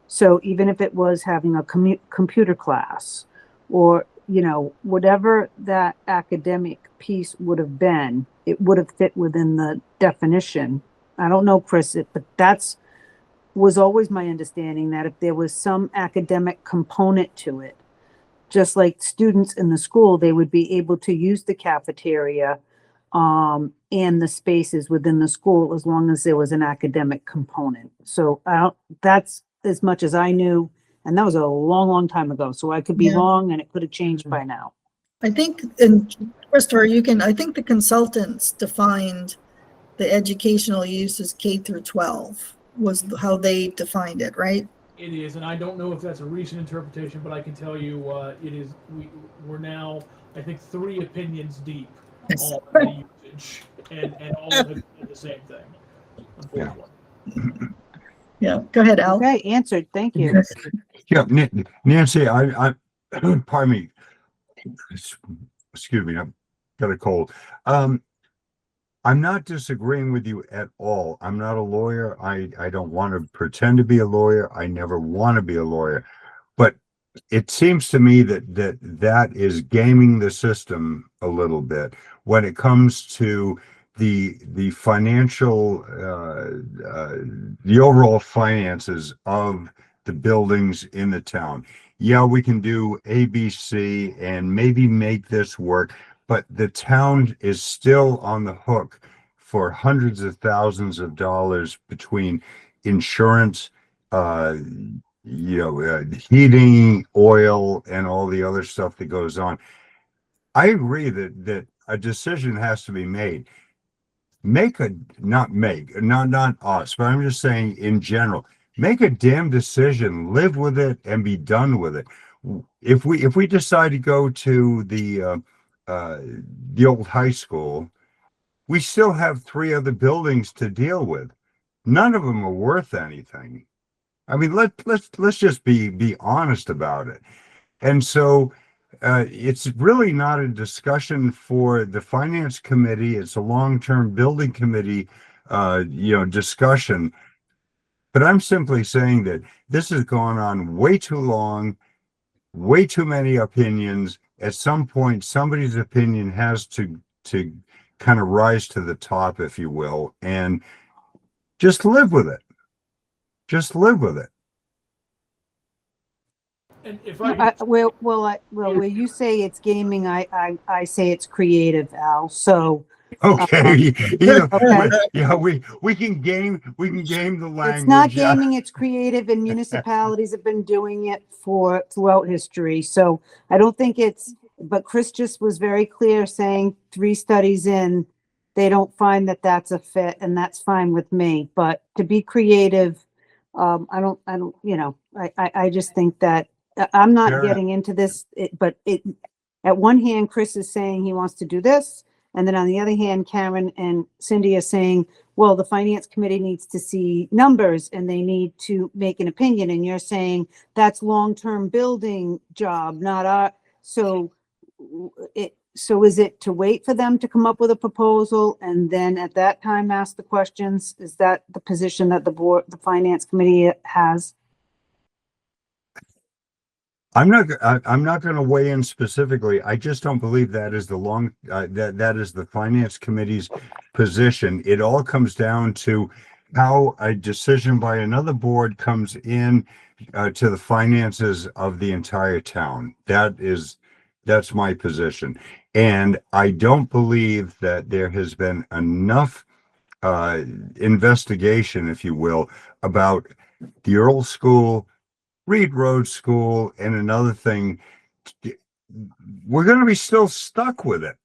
So even if it was having a computer class, or whatever that academic piece would have been, it would have fit within the definition. I don't know, Chris, but was always my understanding, that if there was some academic component to it, just like students in the school, they would be able to use the cafeteria and the spaces within the school, as long as there was an academic component. So that's as much as I knew. And that was a long, long time ago. So I could be Yeah. wrong, and it could have changed by now. I think, and Christopher, I think the consultants defined the educational use as K through 12 was how they defined it, right? It is, and I don't know if that's a recent interpretation, but I can tell you it is. We're now, I think, 3 opinions deep on the usage, and all of it said the same thing, unfortunately. Yeah, go ahead, Al. Okay, answered. Thank you. Yeah, Nancy, I pardon me. Excuse me, I've got a cold. I'm not disagreeing with you at all. I'm not a lawyer. I don't want to pretend to be a lawyer. I never want to be a lawyer. But it seems to me that is gaming the system a little bit when it comes to the financial, the overall finances of the buildings in the town. Yeah, we can do A, B, C, and maybe make this work, but the town is still on the hook for hundreds of thousands of dollars between insurance, heating, oil, and all the other stuff that goes on. I agree that a decision has to be made. Not us, but I'm just saying in general, make a damn decision, live with it, and be done with it. If we decide to go to the old high school, we still have 3 other buildings to deal with. None of them are worth anything. I mean, let's just be honest about it. And so it's really not a discussion for the finance committee. It's a long-term building committee, discussion. But I'm simply saying that this has gone on way too long, way too many opinions. At some point, somebody's opinion has to kind of rise to the top, if you will, and just live with it. Just live with it. And if I could, Where you say it's gaming, I say it's creative, Al. So Okay, Okay. we can game the language. it's not gaming, it's creative, and municipalities have been doing it throughout history. So I don't think but Chris just was very clear, saying 3 studies in, they don't find that that's a fit, and that's fine with me. But to be creative, I just think that I'm not Fair getting into this, but at one hand, Chris is saying he wants to do this. And then on the other hand, Karen and Cindy are saying, well, the finance committee needs to see numbers and they need to make an opinion. And you're saying that's long-term building job, not our, so so is it to wait for them to come up with a proposal and then at that time ask the questions? Is that the position that the finance committee has? I'm not going to weigh in specifically. I just don't believe that is that is the finance committee's position. It all comes down to how a decision by another board comes in to the finances of the entire town. That's my position. And I don't believe that there has been enough investigation, if you will, about the Earl School, Reed Road School, and another thing. We're going to be still stuck with it.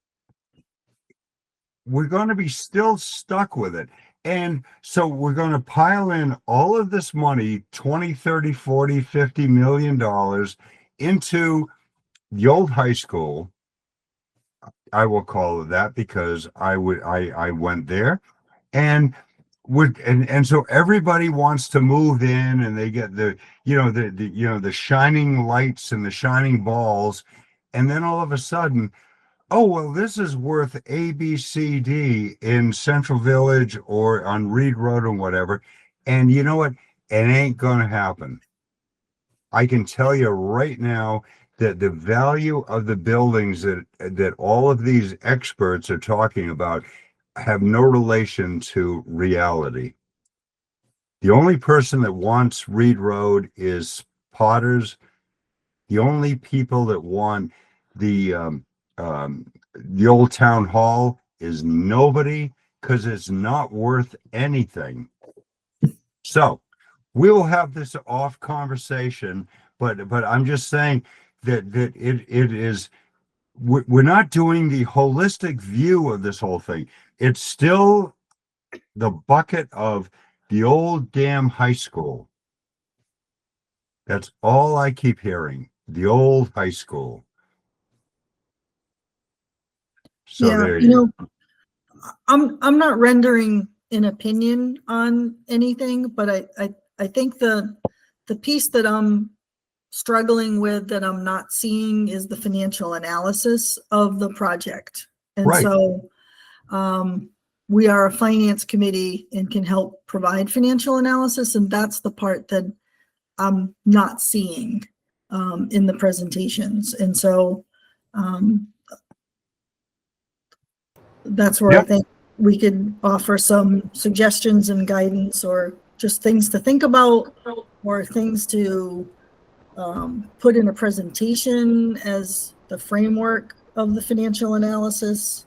And so we're going to pile in all of this money, 20, 30, 40, 50 million dollars into the old high school. I will call it that because I went there, and so everybody wants to move in and they get the shining lights and the shining balls, and then all of a sudden, oh well, this is worth A, B, C, D in Central Village or on Reed Road or whatever, and you know what? It ain't gonna happen. I can tell you right now that the value of the buildings that all of these experts are talking about have no relation to reality. The only person that wants Reed Road is Potters. The only people that want the old town hall is nobody, because it's not worth anything. So we will have this off conversation, but I'm just saying that it is, we're not doing the holistic view of this whole thing. It's still the bucket of the old damn high school. That's all I keep hearing. The old high school. So Yeah, there you know, I'm not rendering an opinion on anything, but I think the piece that I'm struggling with, that I'm not seeing, is the financial analysis of the project. And Right. so we are a finance committee and can help provide financial analysis, and that's the part that I'm not seeing in the presentations. And so that's where I Yep. think we could offer some suggestions and guidance, or just things to think about, or things to put in a presentation as the framework of the financial analysis.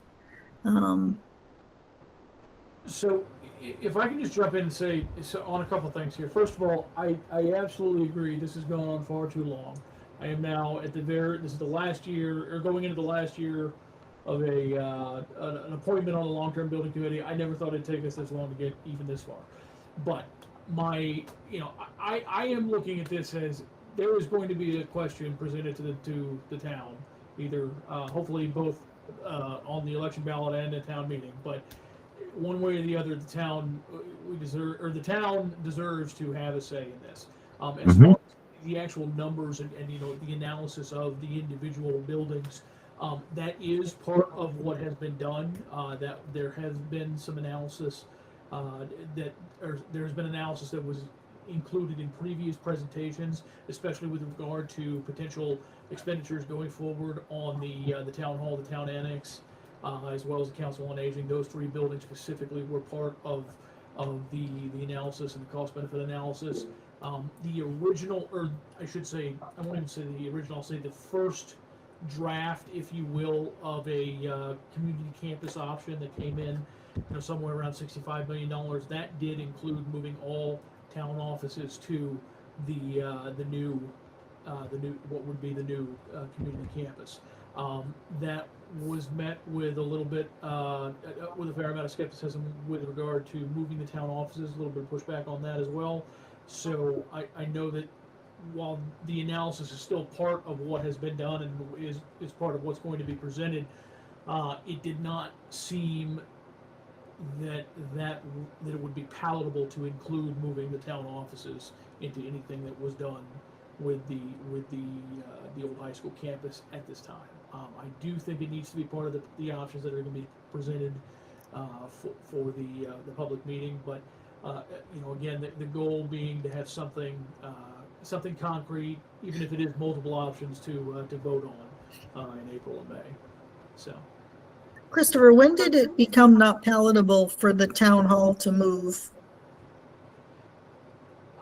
So if I can just jump in and say on a couple of things here. First of all, I absolutely agree. This has gone on far too long. I am now at this is the last year, or going into the last year of an appointment on the long-term building committee. I never thought it'd take us this long to get even this far. But I am looking at this as there is going to be a question presented to the town, either hopefully both on the election ballot and at town meeting, but one way or the other, the town deserves to have a say in this. As far as the actual numbers and the analysis of the individual buildings, that is part of what has been done. That there has been some analysis there's been analysis that was included in previous presentations, especially with regard to potential expenditures going forward on the town hall, the town annex, as well as the council on aging. Those three buildings specifically were part of the analysis and the cost benefit analysis. The original, or I should say, I won't even say the original, I'll say the first draft, if you will, of a community campus option that came in, somewhere around $65 million. That did include moving all town offices to the new what would be the new community campus. That was met with a little bit with a fair amount of skepticism with regard to moving the town offices. A little bit of pushback on that as well. So I know that while the analysis is still part of what has been done and is part of what's going to be presented, it did not seem that it would be palatable to include moving the town offices into anything that was done with the old high school campus at this time. I do think it needs to be part of the options that are going to be presented for the public meeting, but again, the goal being to have something concrete, even if it is multiple options to vote on in April and May. So. Christopher, when did it become not palatable for the town hall to move?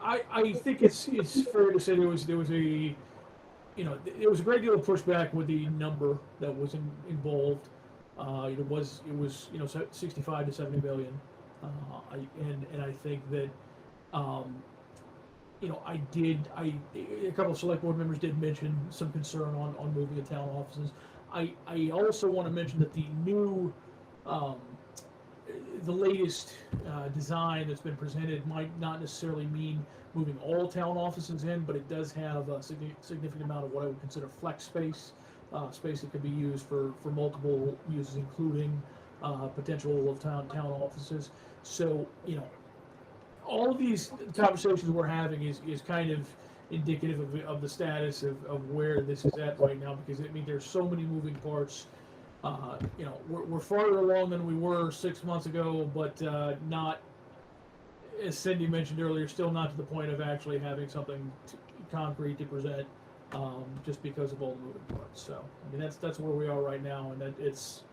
I think it's fair to say there was a great deal of pushback with the number that was involved. It was 65 to 70 million, and I think that a couple of select board members did mention some concern on moving the town offices. I also want to mention that the new the latest design that's been presented might not necessarily mean moving all town offices in, but it does have a significant amount of what I would consider flex space, space that could be used for multiple uses, including potential of town offices. So, all of these conversations we're having is kind of indicative of the status of where this is at right now, because there's so many moving parts. We're farther along than we were 6 months ago, but not, as Cindy mentioned earlier, still not to the point of actually having something concrete to present, just because of all the moving parts. So, that's where we are right now, and that it's,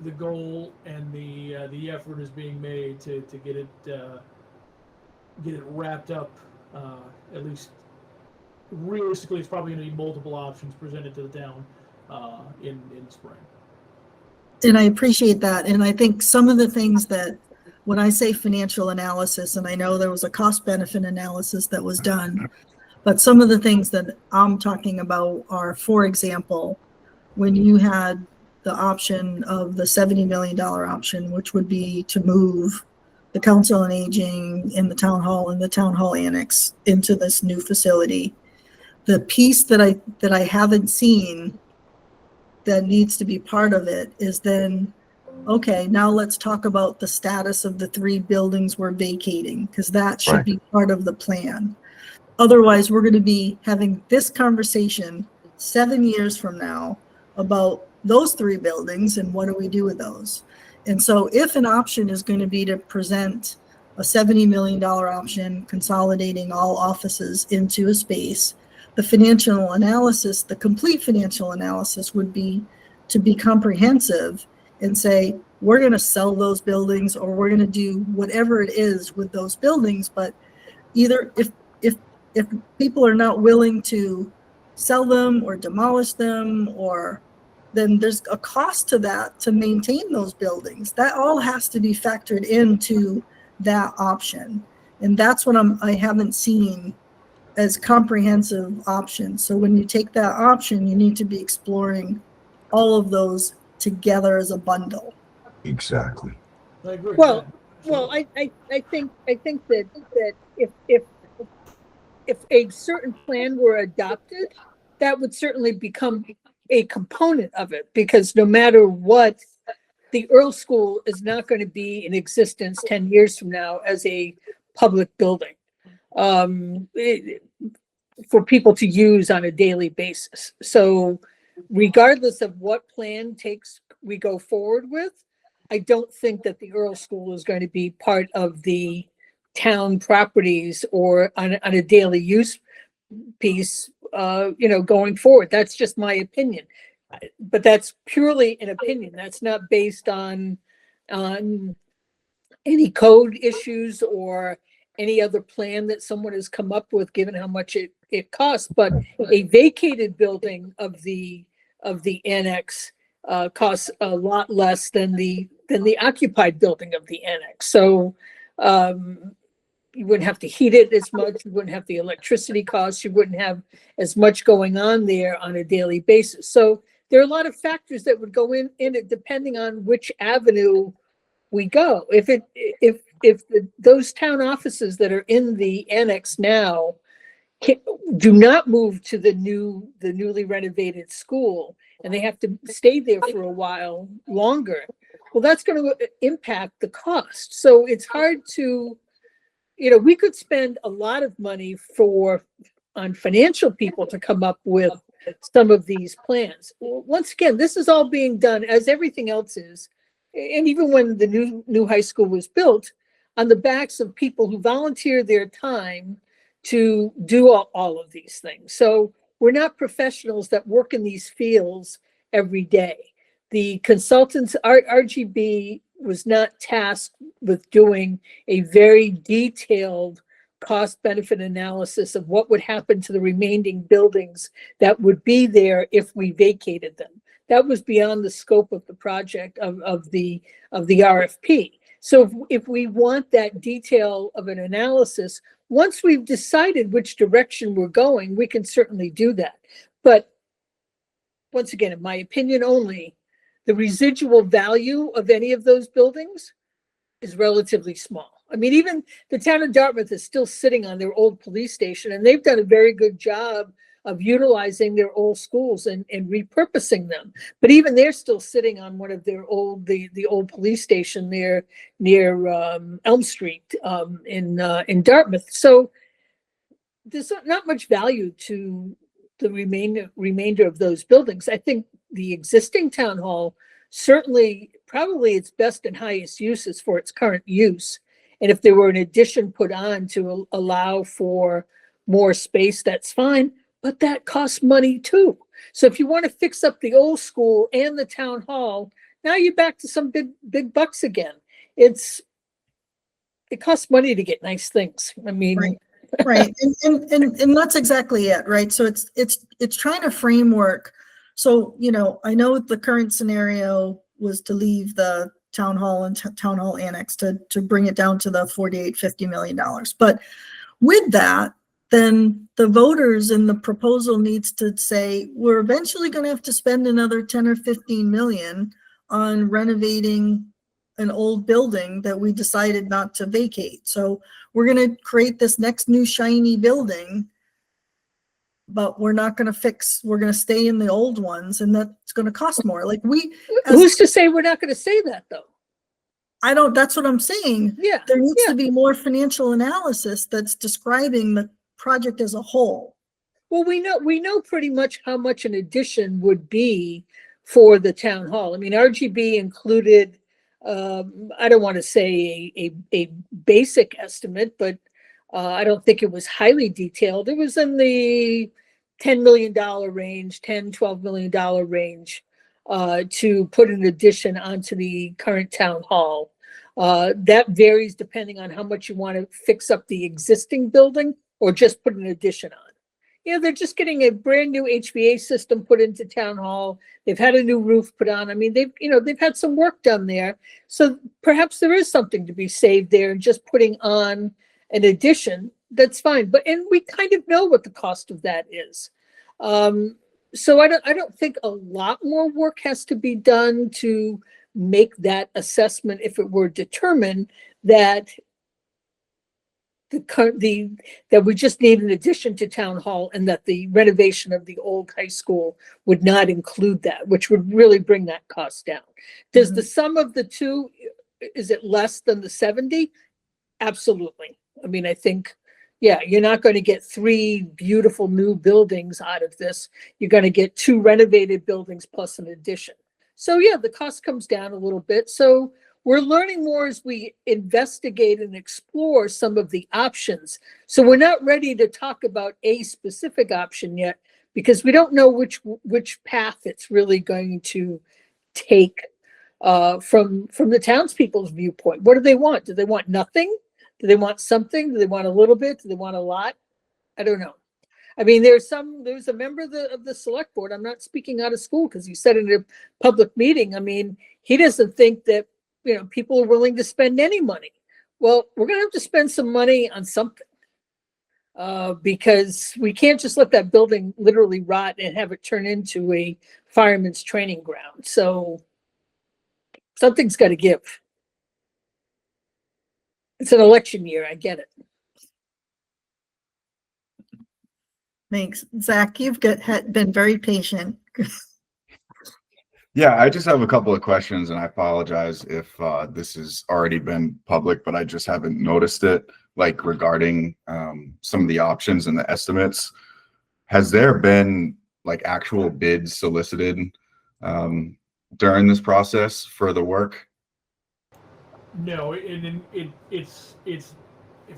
the goal and the effort is being made to get it wrapped up. At least realistically, it's probably going to be multiple options presented to the town in spring. And I appreciate that. And I think some of the things that, when I say financial analysis, and I know there was a cost benefit analysis that was done, but some of the things that I'm talking about are, for example, when you had the option of the $70 million option, which would be to move the Council on Aging in the town hall and the town hall annex into this new facility. The piece that I haven't seen that needs to be part of it is then, okay, now let's talk about the status of the 3 buildings we're vacating, because that should Right. be part of the plan. Otherwise, we're going to be having this conversation 7 years from now about those 3 buildings and what do we do with those. And so if an option is going to be to present a $70 million option, consolidating all offices into a space, the financial analysis, the complete financial analysis would be to be comprehensive and say, we're going to sell those buildings, or we're going to do whatever it is with those buildings. But either if people are not willing to sell them or demolish them, or then there's a cost to that to maintain those buildings. That all has to be factored into that option. And that's what I haven't seen as comprehensive options. So when you take that option, you need to be exploring all of those together as a bundle. Exactly. I agree. Well, Yeah, well, absolutely. I think that if a certain plan were adopted, that would certainly become a component of it, because no matter what, the Earl School is not going to be in existence 10 years from now as a public building for people to use on a daily basis. So regardless of what plan we go forward with, I don't think that the Earl School is going to be part of the town properties or on a daily use piece, going forward. That's just my opinion. But that's purely an opinion. That's not based on any code issues or any other plan that someone has come up with, given how much it costs. But a vacated building of the annex costs a lot less than the occupied building of the annex. So you wouldn't have to heat it as much. You wouldn't have the electricity costs. You wouldn't have as much going on there on a daily basis. So there are a lot of factors that would go in it, depending on which avenue we go. If those town offices that are in the annex now do not move to the newly renovated school, and they have to stay there for a while longer, well, that's going to impact the cost. So it's hard to, we could spend a lot of money on financial people to come up with some of these plans. Once again, this is all being done, as everything else is, and even when the new high school was built, on the backs of people who volunteer their time to do all of these things. So we're not professionals that work in these fields every day. The consultants, RGB was not tasked with doing a very detailed cost benefit analysis of what would happen to the remaining buildings that would be there if we vacated them. That was beyond the scope of the project of the RFP. So if we want that detail of an analysis, once we've decided which direction we're going, we can certainly do that. But once again, in my opinion only, the residual value of any of those buildings is relatively small. I mean, even the town of Dartmouth is still sitting on their old police station, and they've done a very good job of utilizing their old schools and repurposing them. But even they're still sitting on one of their the old police station there near Elm Street in Dartmouth. So there's not much value to the remainder of those buildings. I think the existing town hall, certainly, probably its best and highest use is for its current use. And if there were an addition put on to allow for more space, that's fine, but that costs money too. So if you want to fix up the old school and the town hall, now you're back to some big bucks again. It costs money to get nice things. I mean, Right. And that's exactly it, right? So it's trying to framework. So, I know the current scenario was to leave the town hall and town hall annex to bring it down to the $48-50 million. But with that, then the voters in the proposal needs to say, we're eventually going to have to spend another 10 or 15 million on renovating an old building that we decided not to vacate. So we're going to create this next new shiny building, but we're not going to we're going to stay in the old ones, and that's going to cost more. Like who's to say we're not going to say that though? That's what I'm saying. Yeah. There needs to be more financial analysis that's describing the project as a whole. Well, we know pretty much how much an addition would be for the town hall. I mean, RGB included, I don't want to say a basic estimate, but I don't think it was highly detailed. It was in the $10 million range, $10-12 million range to put an addition onto the current town hall. That varies depending on how much you want to fix up the existing building or just put an addition on. They're just getting a brand new HVAC system put into town hall. They've had a new roof put on. I mean, they've had some work done there. So perhaps there is something to be saved there, and just putting on an addition, that's fine. And we kind of know what the cost of that is. So I don't think a lot more work has to be done to make that assessment if it were determined that that we just need an addition to town hall, and that the renovation of the old high school would not include that, which would really bring that cost down. Does the sum of the two, is it less than the 70? Absolutely. I mean, I think, yeah, you're not going to get 3 beautiful new buildings out of this. You're going to get 2 renovated buildings plus an addition. So yeah, the cost comes down a little bit. So we're learning more as we investigate and explore some of the options. So we're not ready to talk about a specific option yet, because we don't know which path it's really going to take from the townspeople's viewpoint. What do they want? Do they want nothing? Do they want something? Do they want a little bit? Do they want a lot? I don't know. I mean, there's a member of the select board. I'm not speaking out of school because he said in a public meeting. I mean, he doesn't think that people are willing to spend any money. Well, we're going to have to spend some money on something because we can't just let that building literally rot and have it turn into a fireman's training ground. So something's got to give. It's an election year. I get it. Thanks. Zach, you've been very patient. Yeah, I just have a couple of questions, and I apologize if this has already been public, but I just haven't noticed it, like regarding some of the options and the estimates. Has there been like actual bids solicited during this process for the work? No, it's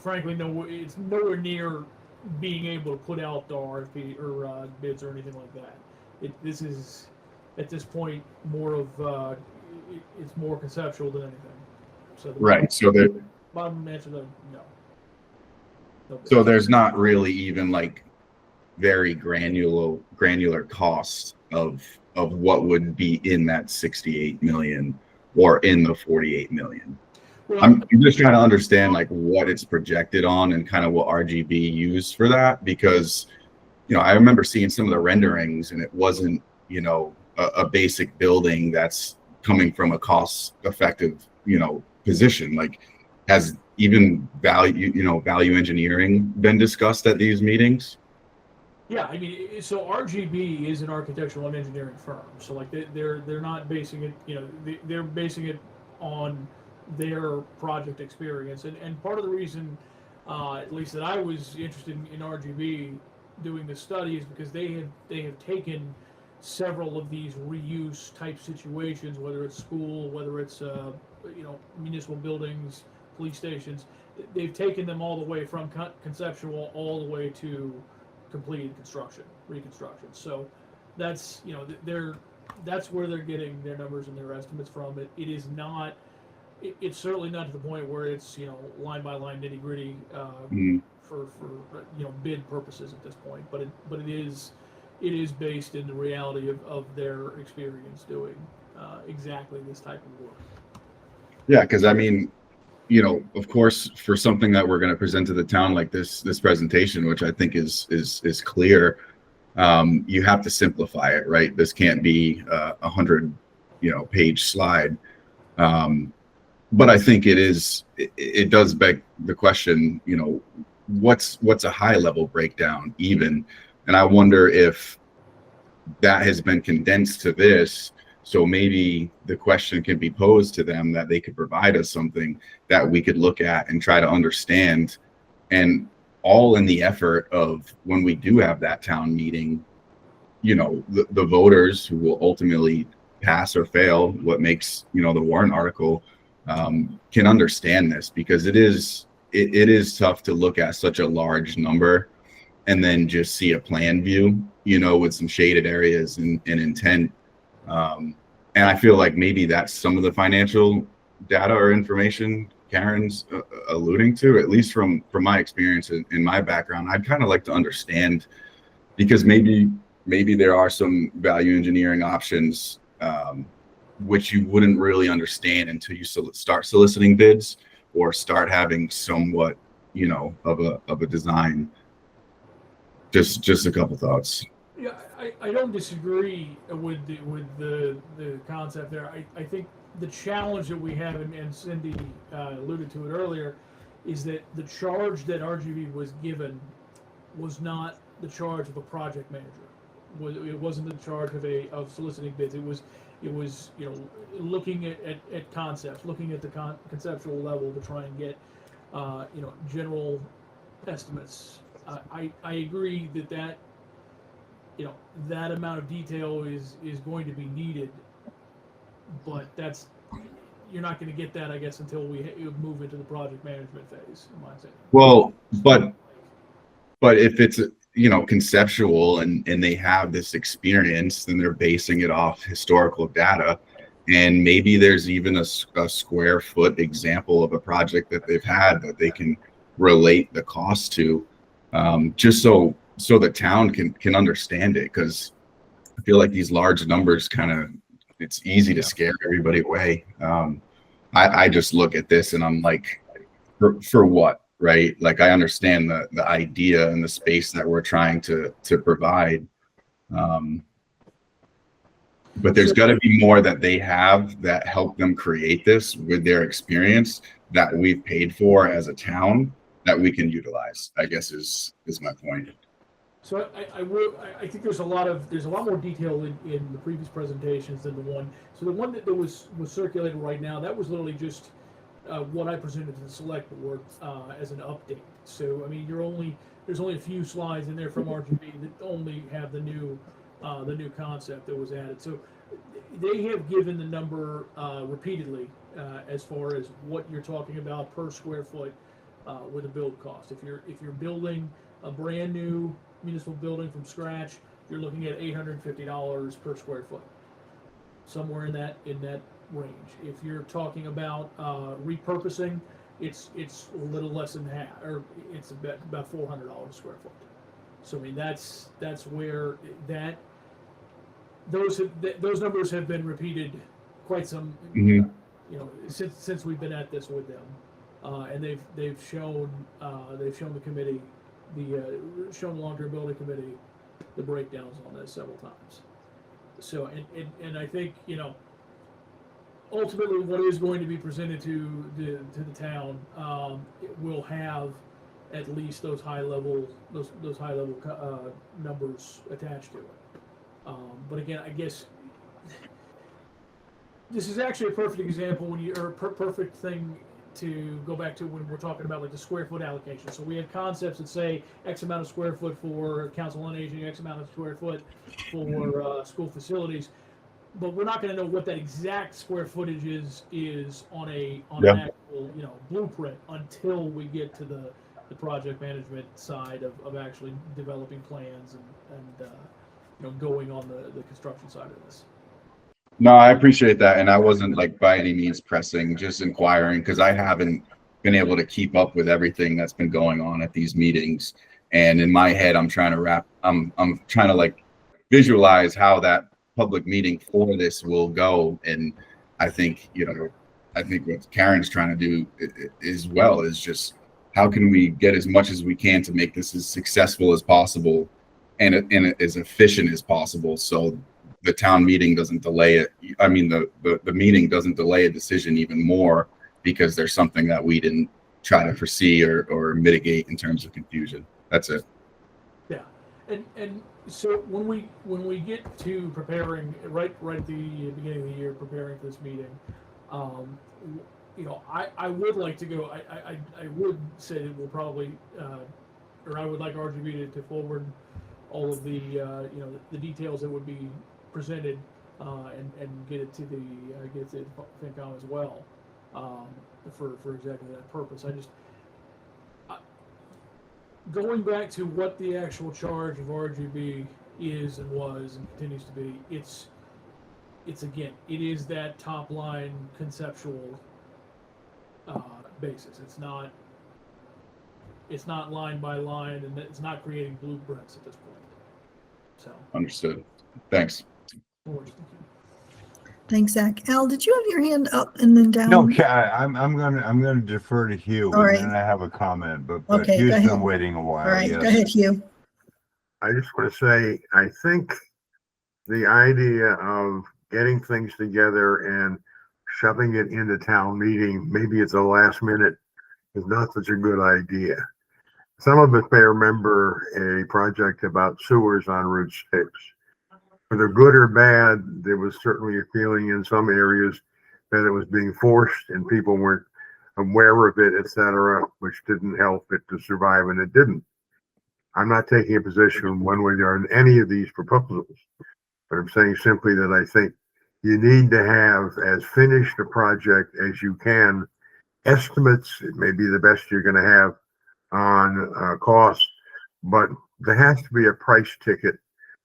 frankly it's nowhere near being able to put out the RFP or bids or anything like that. This is at this point more of it's more conceptual than anything. So Right. So there, bottom answer to no. No so bids. there's not really even like very granular cost of what would be in that 68 million or in the 48 million. Well, I'm just trying to understand like what it's projected on and kind of what RGB used for that, because I remember seeing some of the renderings and it wasn't a basic building that's coming from a cost effective position. Like, has even value engineering been discussed at these meetings? yeah, I mean, so RGB is an architectural and engineering firm. So like they're not basing it, they're basing it on their project experience. And part of the reason, at least that I was interested in RGB doing this study, is because they have taken several of these reuse type situations, whether it's school, whether it's municipal buildings, police stations. They've taken them all the way from conceptual all the way to completed reconstruction. So that's that's where they're getting their numbers and their estimates from. It is not. It's certainly not to the point where it's line by line nitty gritty for bid purposes at this point. But it is based in the reality of their experience doing exactly this type of work. Yeah, because I mean, of course, for something that we're going to present to the town like this presentation, which I think is clear, you have to simplify it, right? This can't be a 100 page slide. But I think it does beg the question, what's a high level breakdown even? And I wonder if that has been condensed to this. So maybe the question can be posed to them that they could provide us something that we could look at and try to understand, and all in the effort of when we do have that town meeting, the voters who will ultimately pass or fail what makes, the warrant article, can understand this, because it is tough to look at such a large number and then just see a plan view, with some shaded areas and intent. And I feel like maybe that's some of the financial data or information Karen's alluding to, at least from my experience in my background. I'd kind of like to understand, because maybe there are some value engineering options which you wouldn't really understand until you start soliciting bids or start having somewhat, of a design. Just a couple thoughts. Yeah, I don't disagree with the concept there. I think the challenge that we have, and Cindy alluded to it earlier, is that the charge that RGB was given was not the charge of a project manager. It wasn't the charge of soliciting bids. It was looking at concepts, looking at the conceptual level to try and get general estimates. I agree that that amount of detail is going to be needed, but you're not going to get that, I guess, until we move into the project management phase, in my opinion. Well, but if it's conceptual and they have this experience, then they're basing it off historical data, and maybe there's even a square foot example of a project that they've had that they can relate the cost to, just so the town can understand it, because I feel like these large numbers it's easy to scare everybody away. I just look at this and I'm like, for what, right? Like, I understand the idea and the space that we're trying to provide, but there's got to be more that they have that help them create this with their experience that we've paid for as a town that we can utilize, I guess is my point. So I think there's a lot more detail in the previous presentations than the one. So the one that was circulated right now, that was literally just what I presented to the select board as an update. So I mean, there's only a few slides in there from RGB that only have the new concept that was added. So they have given the number repeatedly as far as what you're talking about per square foot with a build cost. If you're building a brand new municipal building from scratch, you're looking at $850 per square foot, somewhere in that range. If you're talking about repurposing, it's a little less than half, or it's about $400 a square foot. So I mean that's where those numbers have been repeated quite some, Mhm. since we've been at this with them, and they've shown the committee, shown the long-term building committee the breakdowns on this several times. So and I think ultimately what is going to be presented to the town will have at least those high level numbers attached to it. But again, I guess this is actually a perfect example perfect thing to go back to when we're talking about like the square foot allocation. So we have concepts that say X amount of square foot for council on aging, X amount of square foot for school facilities, but we're not going to know what that exact square footage is on an actual blueprint until we get to the project management side of actually developing plans and going on the construction side of this. No, I appreciate that. And I wasn't like by any means pressing, just inquiring, because I haven't been able to keep up with everything that's been going on at these meetings. And in my head, I'm trying to like visualize how that public meeting for this will go. And I think, what Karen's trying to do as well is just how can we get as much as we can to make this as successful as possible and as efficient as possible, so the town meeting doesn't delay it. I mean, the meeting doesn't delay a decision even more because there's something that we didn't try to foresee or mitigate in terms of confusion. That's it. Yeah, and so when we get to preparing right at the beginning of the year, preparing for this meeting, I would like to go. I would say that we'll probably, or I would like RGB to forward all of the the details that would be presented and get it to the FinCom as well for exactly that purpose. I just going back to what the actual charge of RGB is and was and continues to be. It's again, it is that top line conceptual basis. It's not line by line, and it's not creating blueprints at this point. So Understood. Thanks. no worries, thank you. Thanks, Zach. Al, did you have your hand up and then down? No, I'm gonna defer to Hugh, All right. and then I have a comment, but Okay, Hugh's go ahead. been waiting a while. All right, yes. go ahead, Hugh. I just want to say, I think the idea of getting things together and shoving it into town meeting, maybe it's a last minute, is not such a good idea. Some of us may remember a project about sewers on Route 6. Whether good or bad, there was certainly a feeling in some areas that it was being forced and people weren't aware of it, etc., which didn't help it to survive, and it didn't. I'm not taking a position one way or on any of these proposals, but I'm saying simply that I think you need to have as finished a project as you can. Estimates, it may be the best you're going to have on costs, but there has to be a price ticket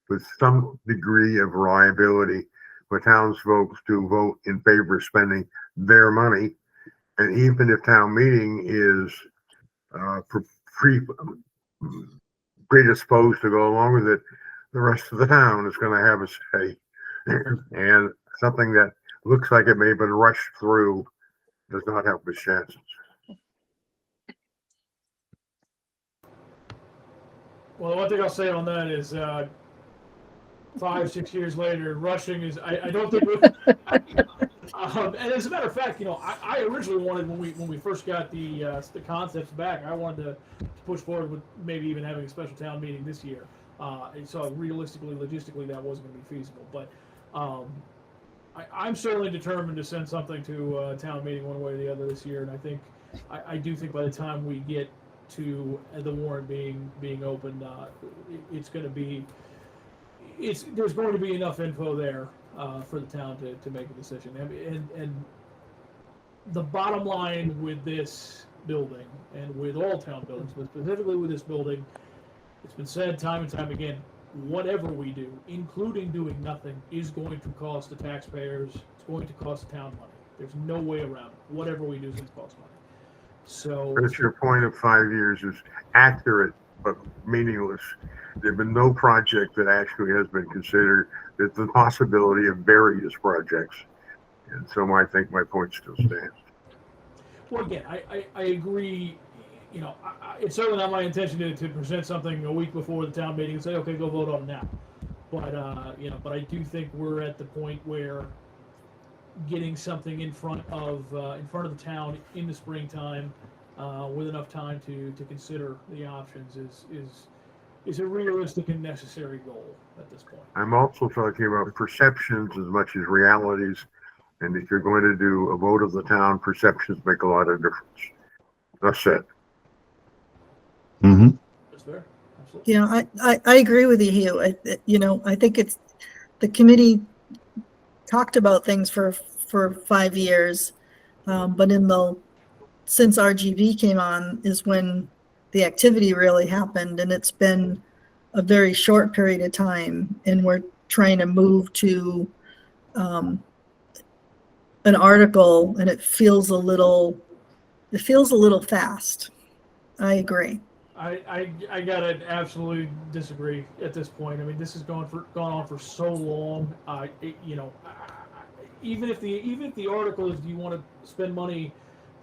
with some degree of reliability for townsfolk to vote in favor of spending their money. And even if town meeting is predisposed to go along with it, the rest of the town is going to have a say. And something that looks like it may have been rushed through does not help its chances. Well, one thing I'll say on that is 5-6 years later, rushing is I don't think and as a matter of fact, I originally wanted when we first got the concepts back, I wanted to push forward with maybe even having a special town meeting this year. And so realistically, logistically, that wasn't going to be feasible. But I'm certainly determined to send something to town meeting one way or the other this year. And I do think by the time we get to the warrant being opened, it's going to be there's going to be enough info there for the town to make a decision. And the bottom line with this building and with all town buildings, but specifically with this building, it's been said time and time again, whatever we do, including doing nothing, is going to cost the taxpayers, it's going to cost the town money. There's no way around it. Whatever we do is going to cost money. So But your point of 5 years is accurate but meaningless. There've been no project that actually has been considered. There's the possibility of various projects. And so I think my point still stands. well, again, I agree. You know, it's certainly not my intention to present something a week before the town meeting and say, okay, go vote on it now. But you know, but I do think we're at the point where getting something in front of the town in the springtime, with enough time to consider the options is a realistic and necessary goal at this point. I'm also talking about perceptions as much as realities. And if you're going to do a vote of the town, perceptions make a lot of difference. That's it. Mm-hmm. Is there? Absolutely. Yeah, I agree with you, Hugh. I think it's, the committee talked about things for 5 years, but since RGB came on is when the activity really happened, and it's been a very short period of time, and we're trying to move to an article, and it feels a little fast. I agree. I gotta absolutely disagree at this point. I mean, this has gone on for so long. Even if the article is, do you want to spend money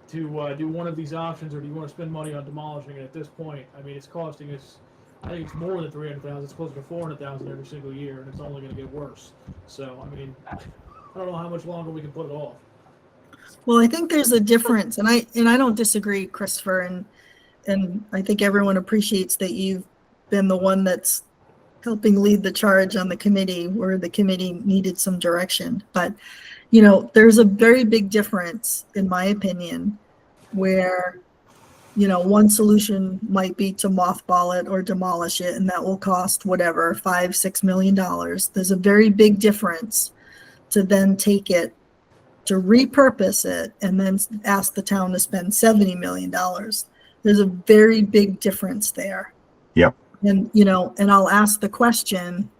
to do one of these options, or do you want to spend money on demolishing it? At this point, I mean, it's costing us. I think it's more than $300,000. It's closer to $400,000 every single year, and it's only going to get worse. So, I mean, I don't know how much longer we can put it off. Well, I think there's a difference, and I don't disagree, Christopher, and I think everyone appreciates that you've been the one that's helping lead the charge on the committee where the committee needed some direction. But, there's a very big difference, in my opinion, where, one solution might be to mothball it or demolish it, and that will cost whatever, $5-6 million. There's a very big difference to then take it, to repurpose it, and then ask the town to spend $70 million. There's a very big difference there. Yep. And, and I'll ask the question,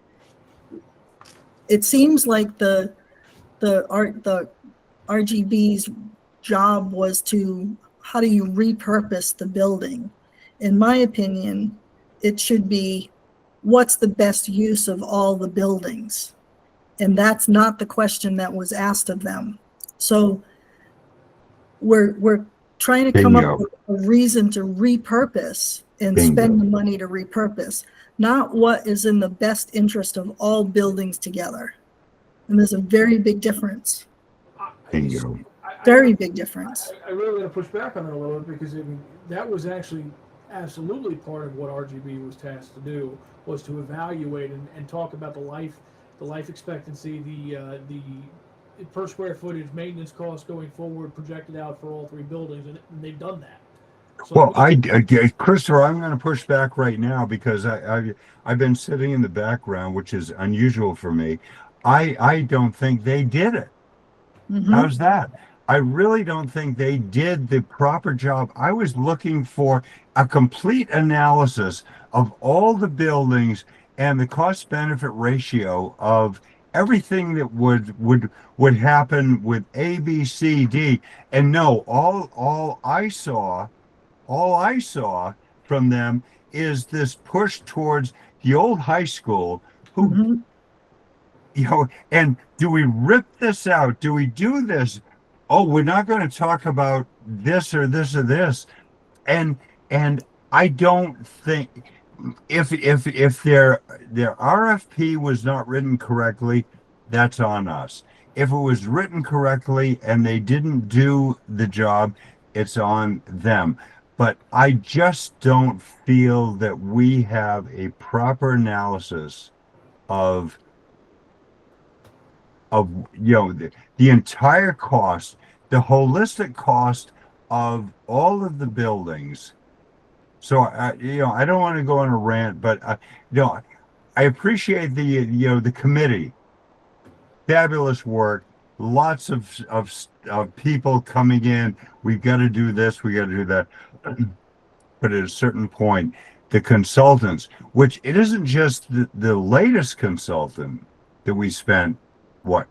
it seems like the RGB's job was to, how do you repurpose the building? In my opinion, it should be, what's the best use of all the buildings? And that's not the question that was asked of them. So we're trying to come up with a reason to repurpose and spend the money to repurpose, not what is in the best interest of all buildings together. And there's a very big difference. Bingo. Very big difference. I really want to push back on that a little bit, because that was actually absolutely part of what RGB was tasked to do, was to evaluate and talk about the life expectancy, the per square footage maintenance costs going forward projected out for all three buildings, and they've done that. So Well, Christopher, I'm going to push back right now because I've been sitting in the background, which is unusual for me. I don't think they did it. Mhm. How's that? I really don't think they did the proper job. I was looking for a complete analysis of all the buildings and the cost benefit ratio of everything that would happen with A, B, C, D. And no, all I saw from them is this push towards the old high school who, Mhm. And do we rip this out? Do we do this? Oh, we're not going to talk about this or this or this. And I don't think if their RFP was not written correctly, that's on us. If it was written correctly and they didn't do the job, it's on them. but I just don't feel that we have a proper analysis of the entire cost, the holistic cost of all of the buildings. So I don't want to go on a rant, but I appreciate the committee. Fabulous work. Lots of people coming in. We've got to do this. We got to do that. But at a certain point, the consultants, which it isn't just the latest consultant that we spent, what,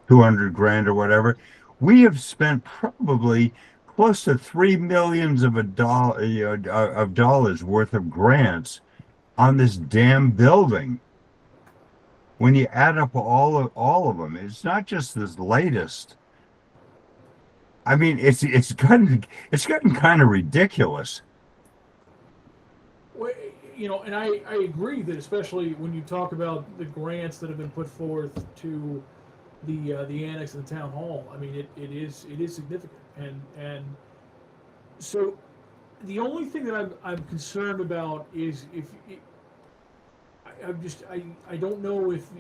200 grand or whatever. We have spent probably close to $3 million of dollars worth of grants on this damn building. When you add up all of them, it's not just this latest. I mean, it's gotten kind of ridiculous. Well, and I agree that especially when you talk about the grants that have been put forth to the annex of the town hall, I mean, it is significant, and so the only thing that I'm concerned about is if I don't know if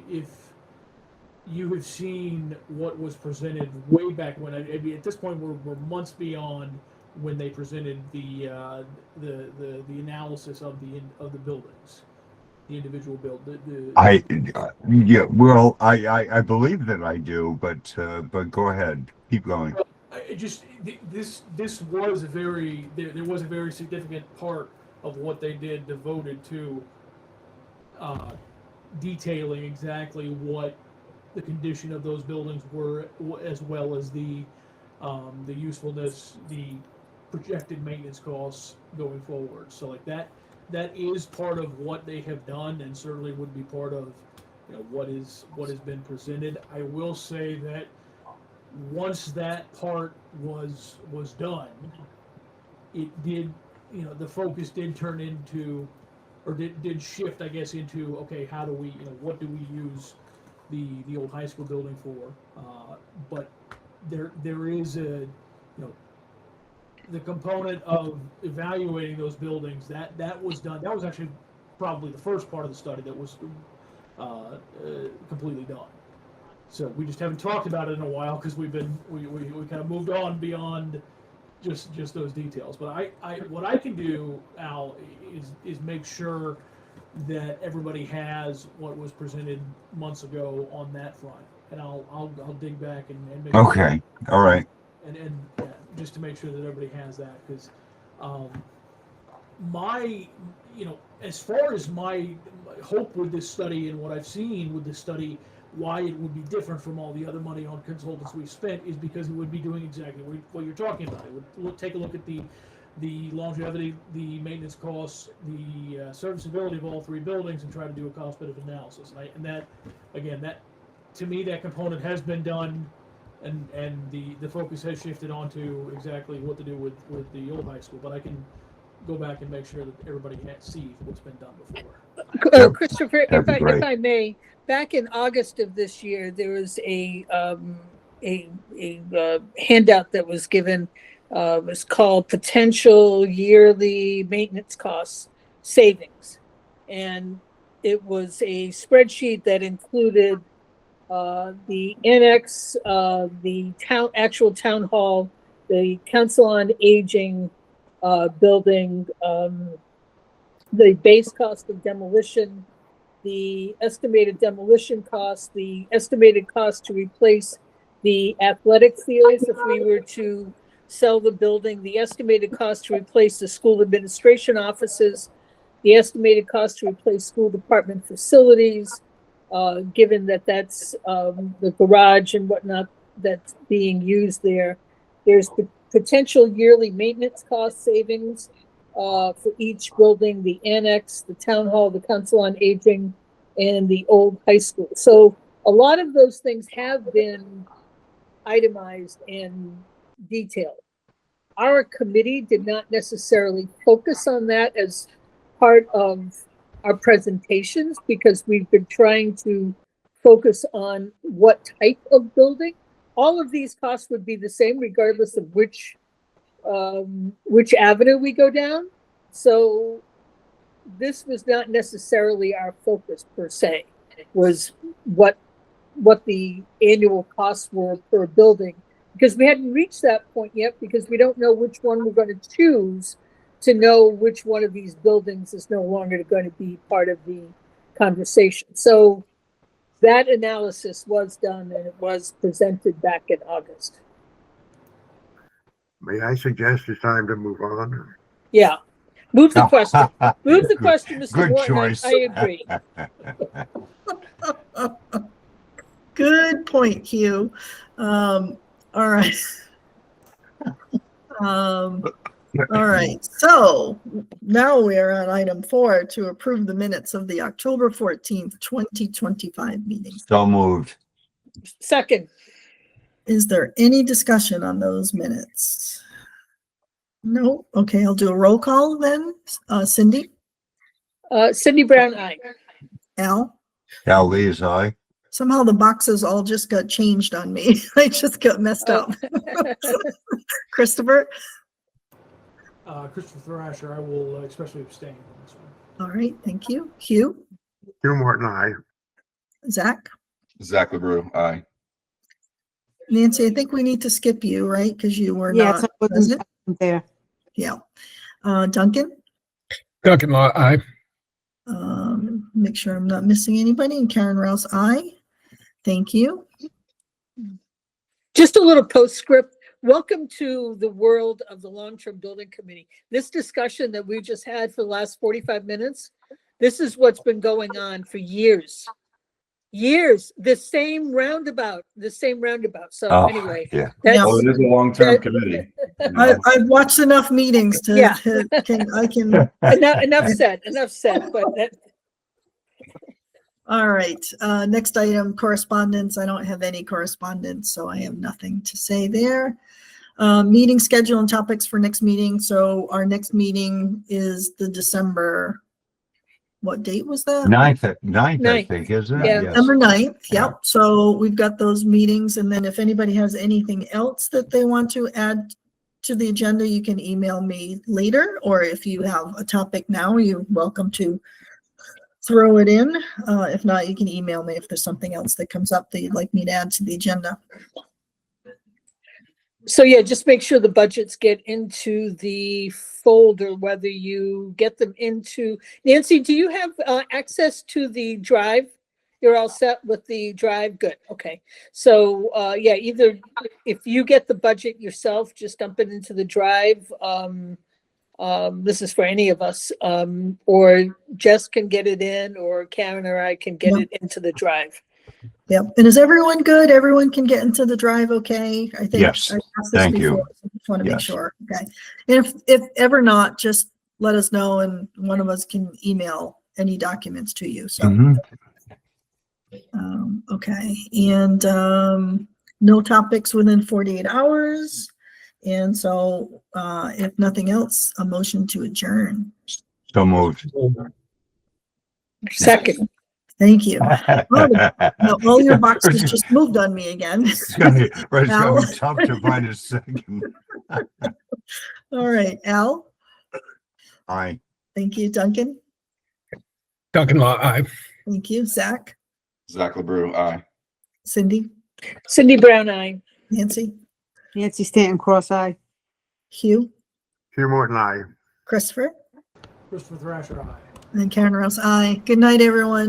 you have seen what was presented way back when. I mean, at this point we're months beyond when they presented the analysis of the buildings, the individual I believe that I do, but go ahead, keep going. This was a very there was a very significant part of what they did devoted to detailing exactly what the condition of those buildings were, as well as the usefulness, the projected maintenance costs going forward. So like that is part of what they have done, and certainly would be part of what has been presented. I will say that once that part was done, it did, the focus did turn into, or did shift, I guess, into, okay, how do we, what do we use the old high school building for? But there is a, the component of evaluating those buildings that was done. That was actually probably the first part of the study that was completely done. So we just haven't talked about it in a while because we kind of moved on beyond just those details. But what I can do, Al, is make sure that everybody has what was presented months ago on that front, and I'll dig back and make Okay, all right. and just to make sure that everybody has that, because my as far as my hope with this study and what I've seen with this study, why it would be different from all the other money on consultants we've spent is because it would be doing exactly what you're talking about. It would take a look at the longevity, the maintenance costs, the serviceability of all three buildings, and try to do a cost-benefit analysis. And that, again, that to me, that component has been done, and the focus has shifted onto exactly what to do with the old high school. But I can go back and make sure that everybody sees what's been done before. Christopher, that'd be great. if I may, back in August of this year, there was a handout that was given. It was called Potential Yearly Maintenance Costs Savings, and it was a spreadsheet that included the annex, the actual town hall, the Council on Aging building, the base cost of demolition, the estimated demolition cost, the estimated cost to replace the athletic fields if we were to sell the building, the estimated cost to replace the school administration offices, the estimated cost to replace school department facilities, given that that's the garage and whatnot that's being used there. There's potential yearly maintenance cost savings for each building, the annex, the town hall, the Council on Aging, and the old high school. So a lot of those things have been itemized and detailed. Our committee did not necessarily focus on that as part of our presentations because we've been trying to focus on what type of building. All of these costs would be the same regardless of which which avenue we go down. So this was not necessarily our focus per se, was what the annual costs were per building, because we hadn't reached that point yet, because we don't know which one we're going to choose to know which one of these buildings is no longer going to be part of the conversation. So that analysis was done and it was presented back in August. May I suggest it's time to move on? Yeah. Move the question. Move the question, Mr. Good Morton. choice. I agree. Good point, Hugh. All right. All right, so now we are on item 4 to approve the minutes of the October 14th, 2025 meeting. So moved. Second, Is there any discussion on those minutes? No? Okay, I'll do a roll call then. Cindy, Cindy Brown, aye. Al? Al Lee's aye. Somehow the boxes all just got changed on me. I just got messed up. Christopher? Christopher Thrasher, I will especially abstain on this one. All right, thank you. Hugh? Hugh Morton, aye. Zach? Zach LeBrew, aye. Nancy, I think we need to skip you, right? Because you were Yes, not I wasn't present. there. Yeah. Duncan? Duncan Law, aye. Make sure I'm not missing anybody. And Karen Rouse, aye. Thank you. Just a little postscript. Welcome to the world of the Long-Term Building Committee. This discussion that we just had for the last 45 minutes, this is what's been going on for years. Years, the same roundabout. So Oh, anyway, yeah. that's, Well, it is a long-term committee. you know. I've watched enough meetings to, Yeah. I can, enough said, but that, all right. Next item, correspondence. I don't have any correspondence, so I have nothing to say there. Meeting schedule and topics for next meeting. So our next meeting is the December, what date was that? 9th, I Ninth. think, isn't it? Yeah. Yes. December 9th, Yeah. yep. So we've got those meetings, and then if anybody has anything else that they want to add to the agenda, you can email me later, or if you have a topic now, you're welcome to throw it in. If not, you can email me if there's something else that comes up that you'd like me to add to the agenda. so yeah, just make sure the budgets get into the folder, whether you get them into, Nancy, do you have access to the drive? You're all set with the drive? Good, okay. So yeah, either if you get the budget yourself, just dump it into the drive. This is for any of us, or Jess can get it in, or Karen or I can get Yep. it into the drive. Yep. And is everyone good? Everyone can get into the drive okay? I think. Yes. I asked this Thank you. before, so just want to make Yes. sure. Okay. And if ever not, just let us know and one of us can email any documents to you. So. Mhm. Okay, and no topics within 48 hours. And so if nothing else, a motion to adjourn. So moved. Second, Thank you. Now, all your boxes just moved on me again. It's gonna be Al? tough to find a second. All right, Al, Aye. thank you. Duncan, Duncan Law, aye. thank you. Zach, Zach LeBrew, aye. Cindy, Cindy Brown, aye. Nancy, Nancy Stanton Cross-Eye. Hugh, Hugh Morton, aye. Christopher, Christopher Thrasher, aye. and Karen Rouse, aye. Good night, everyone.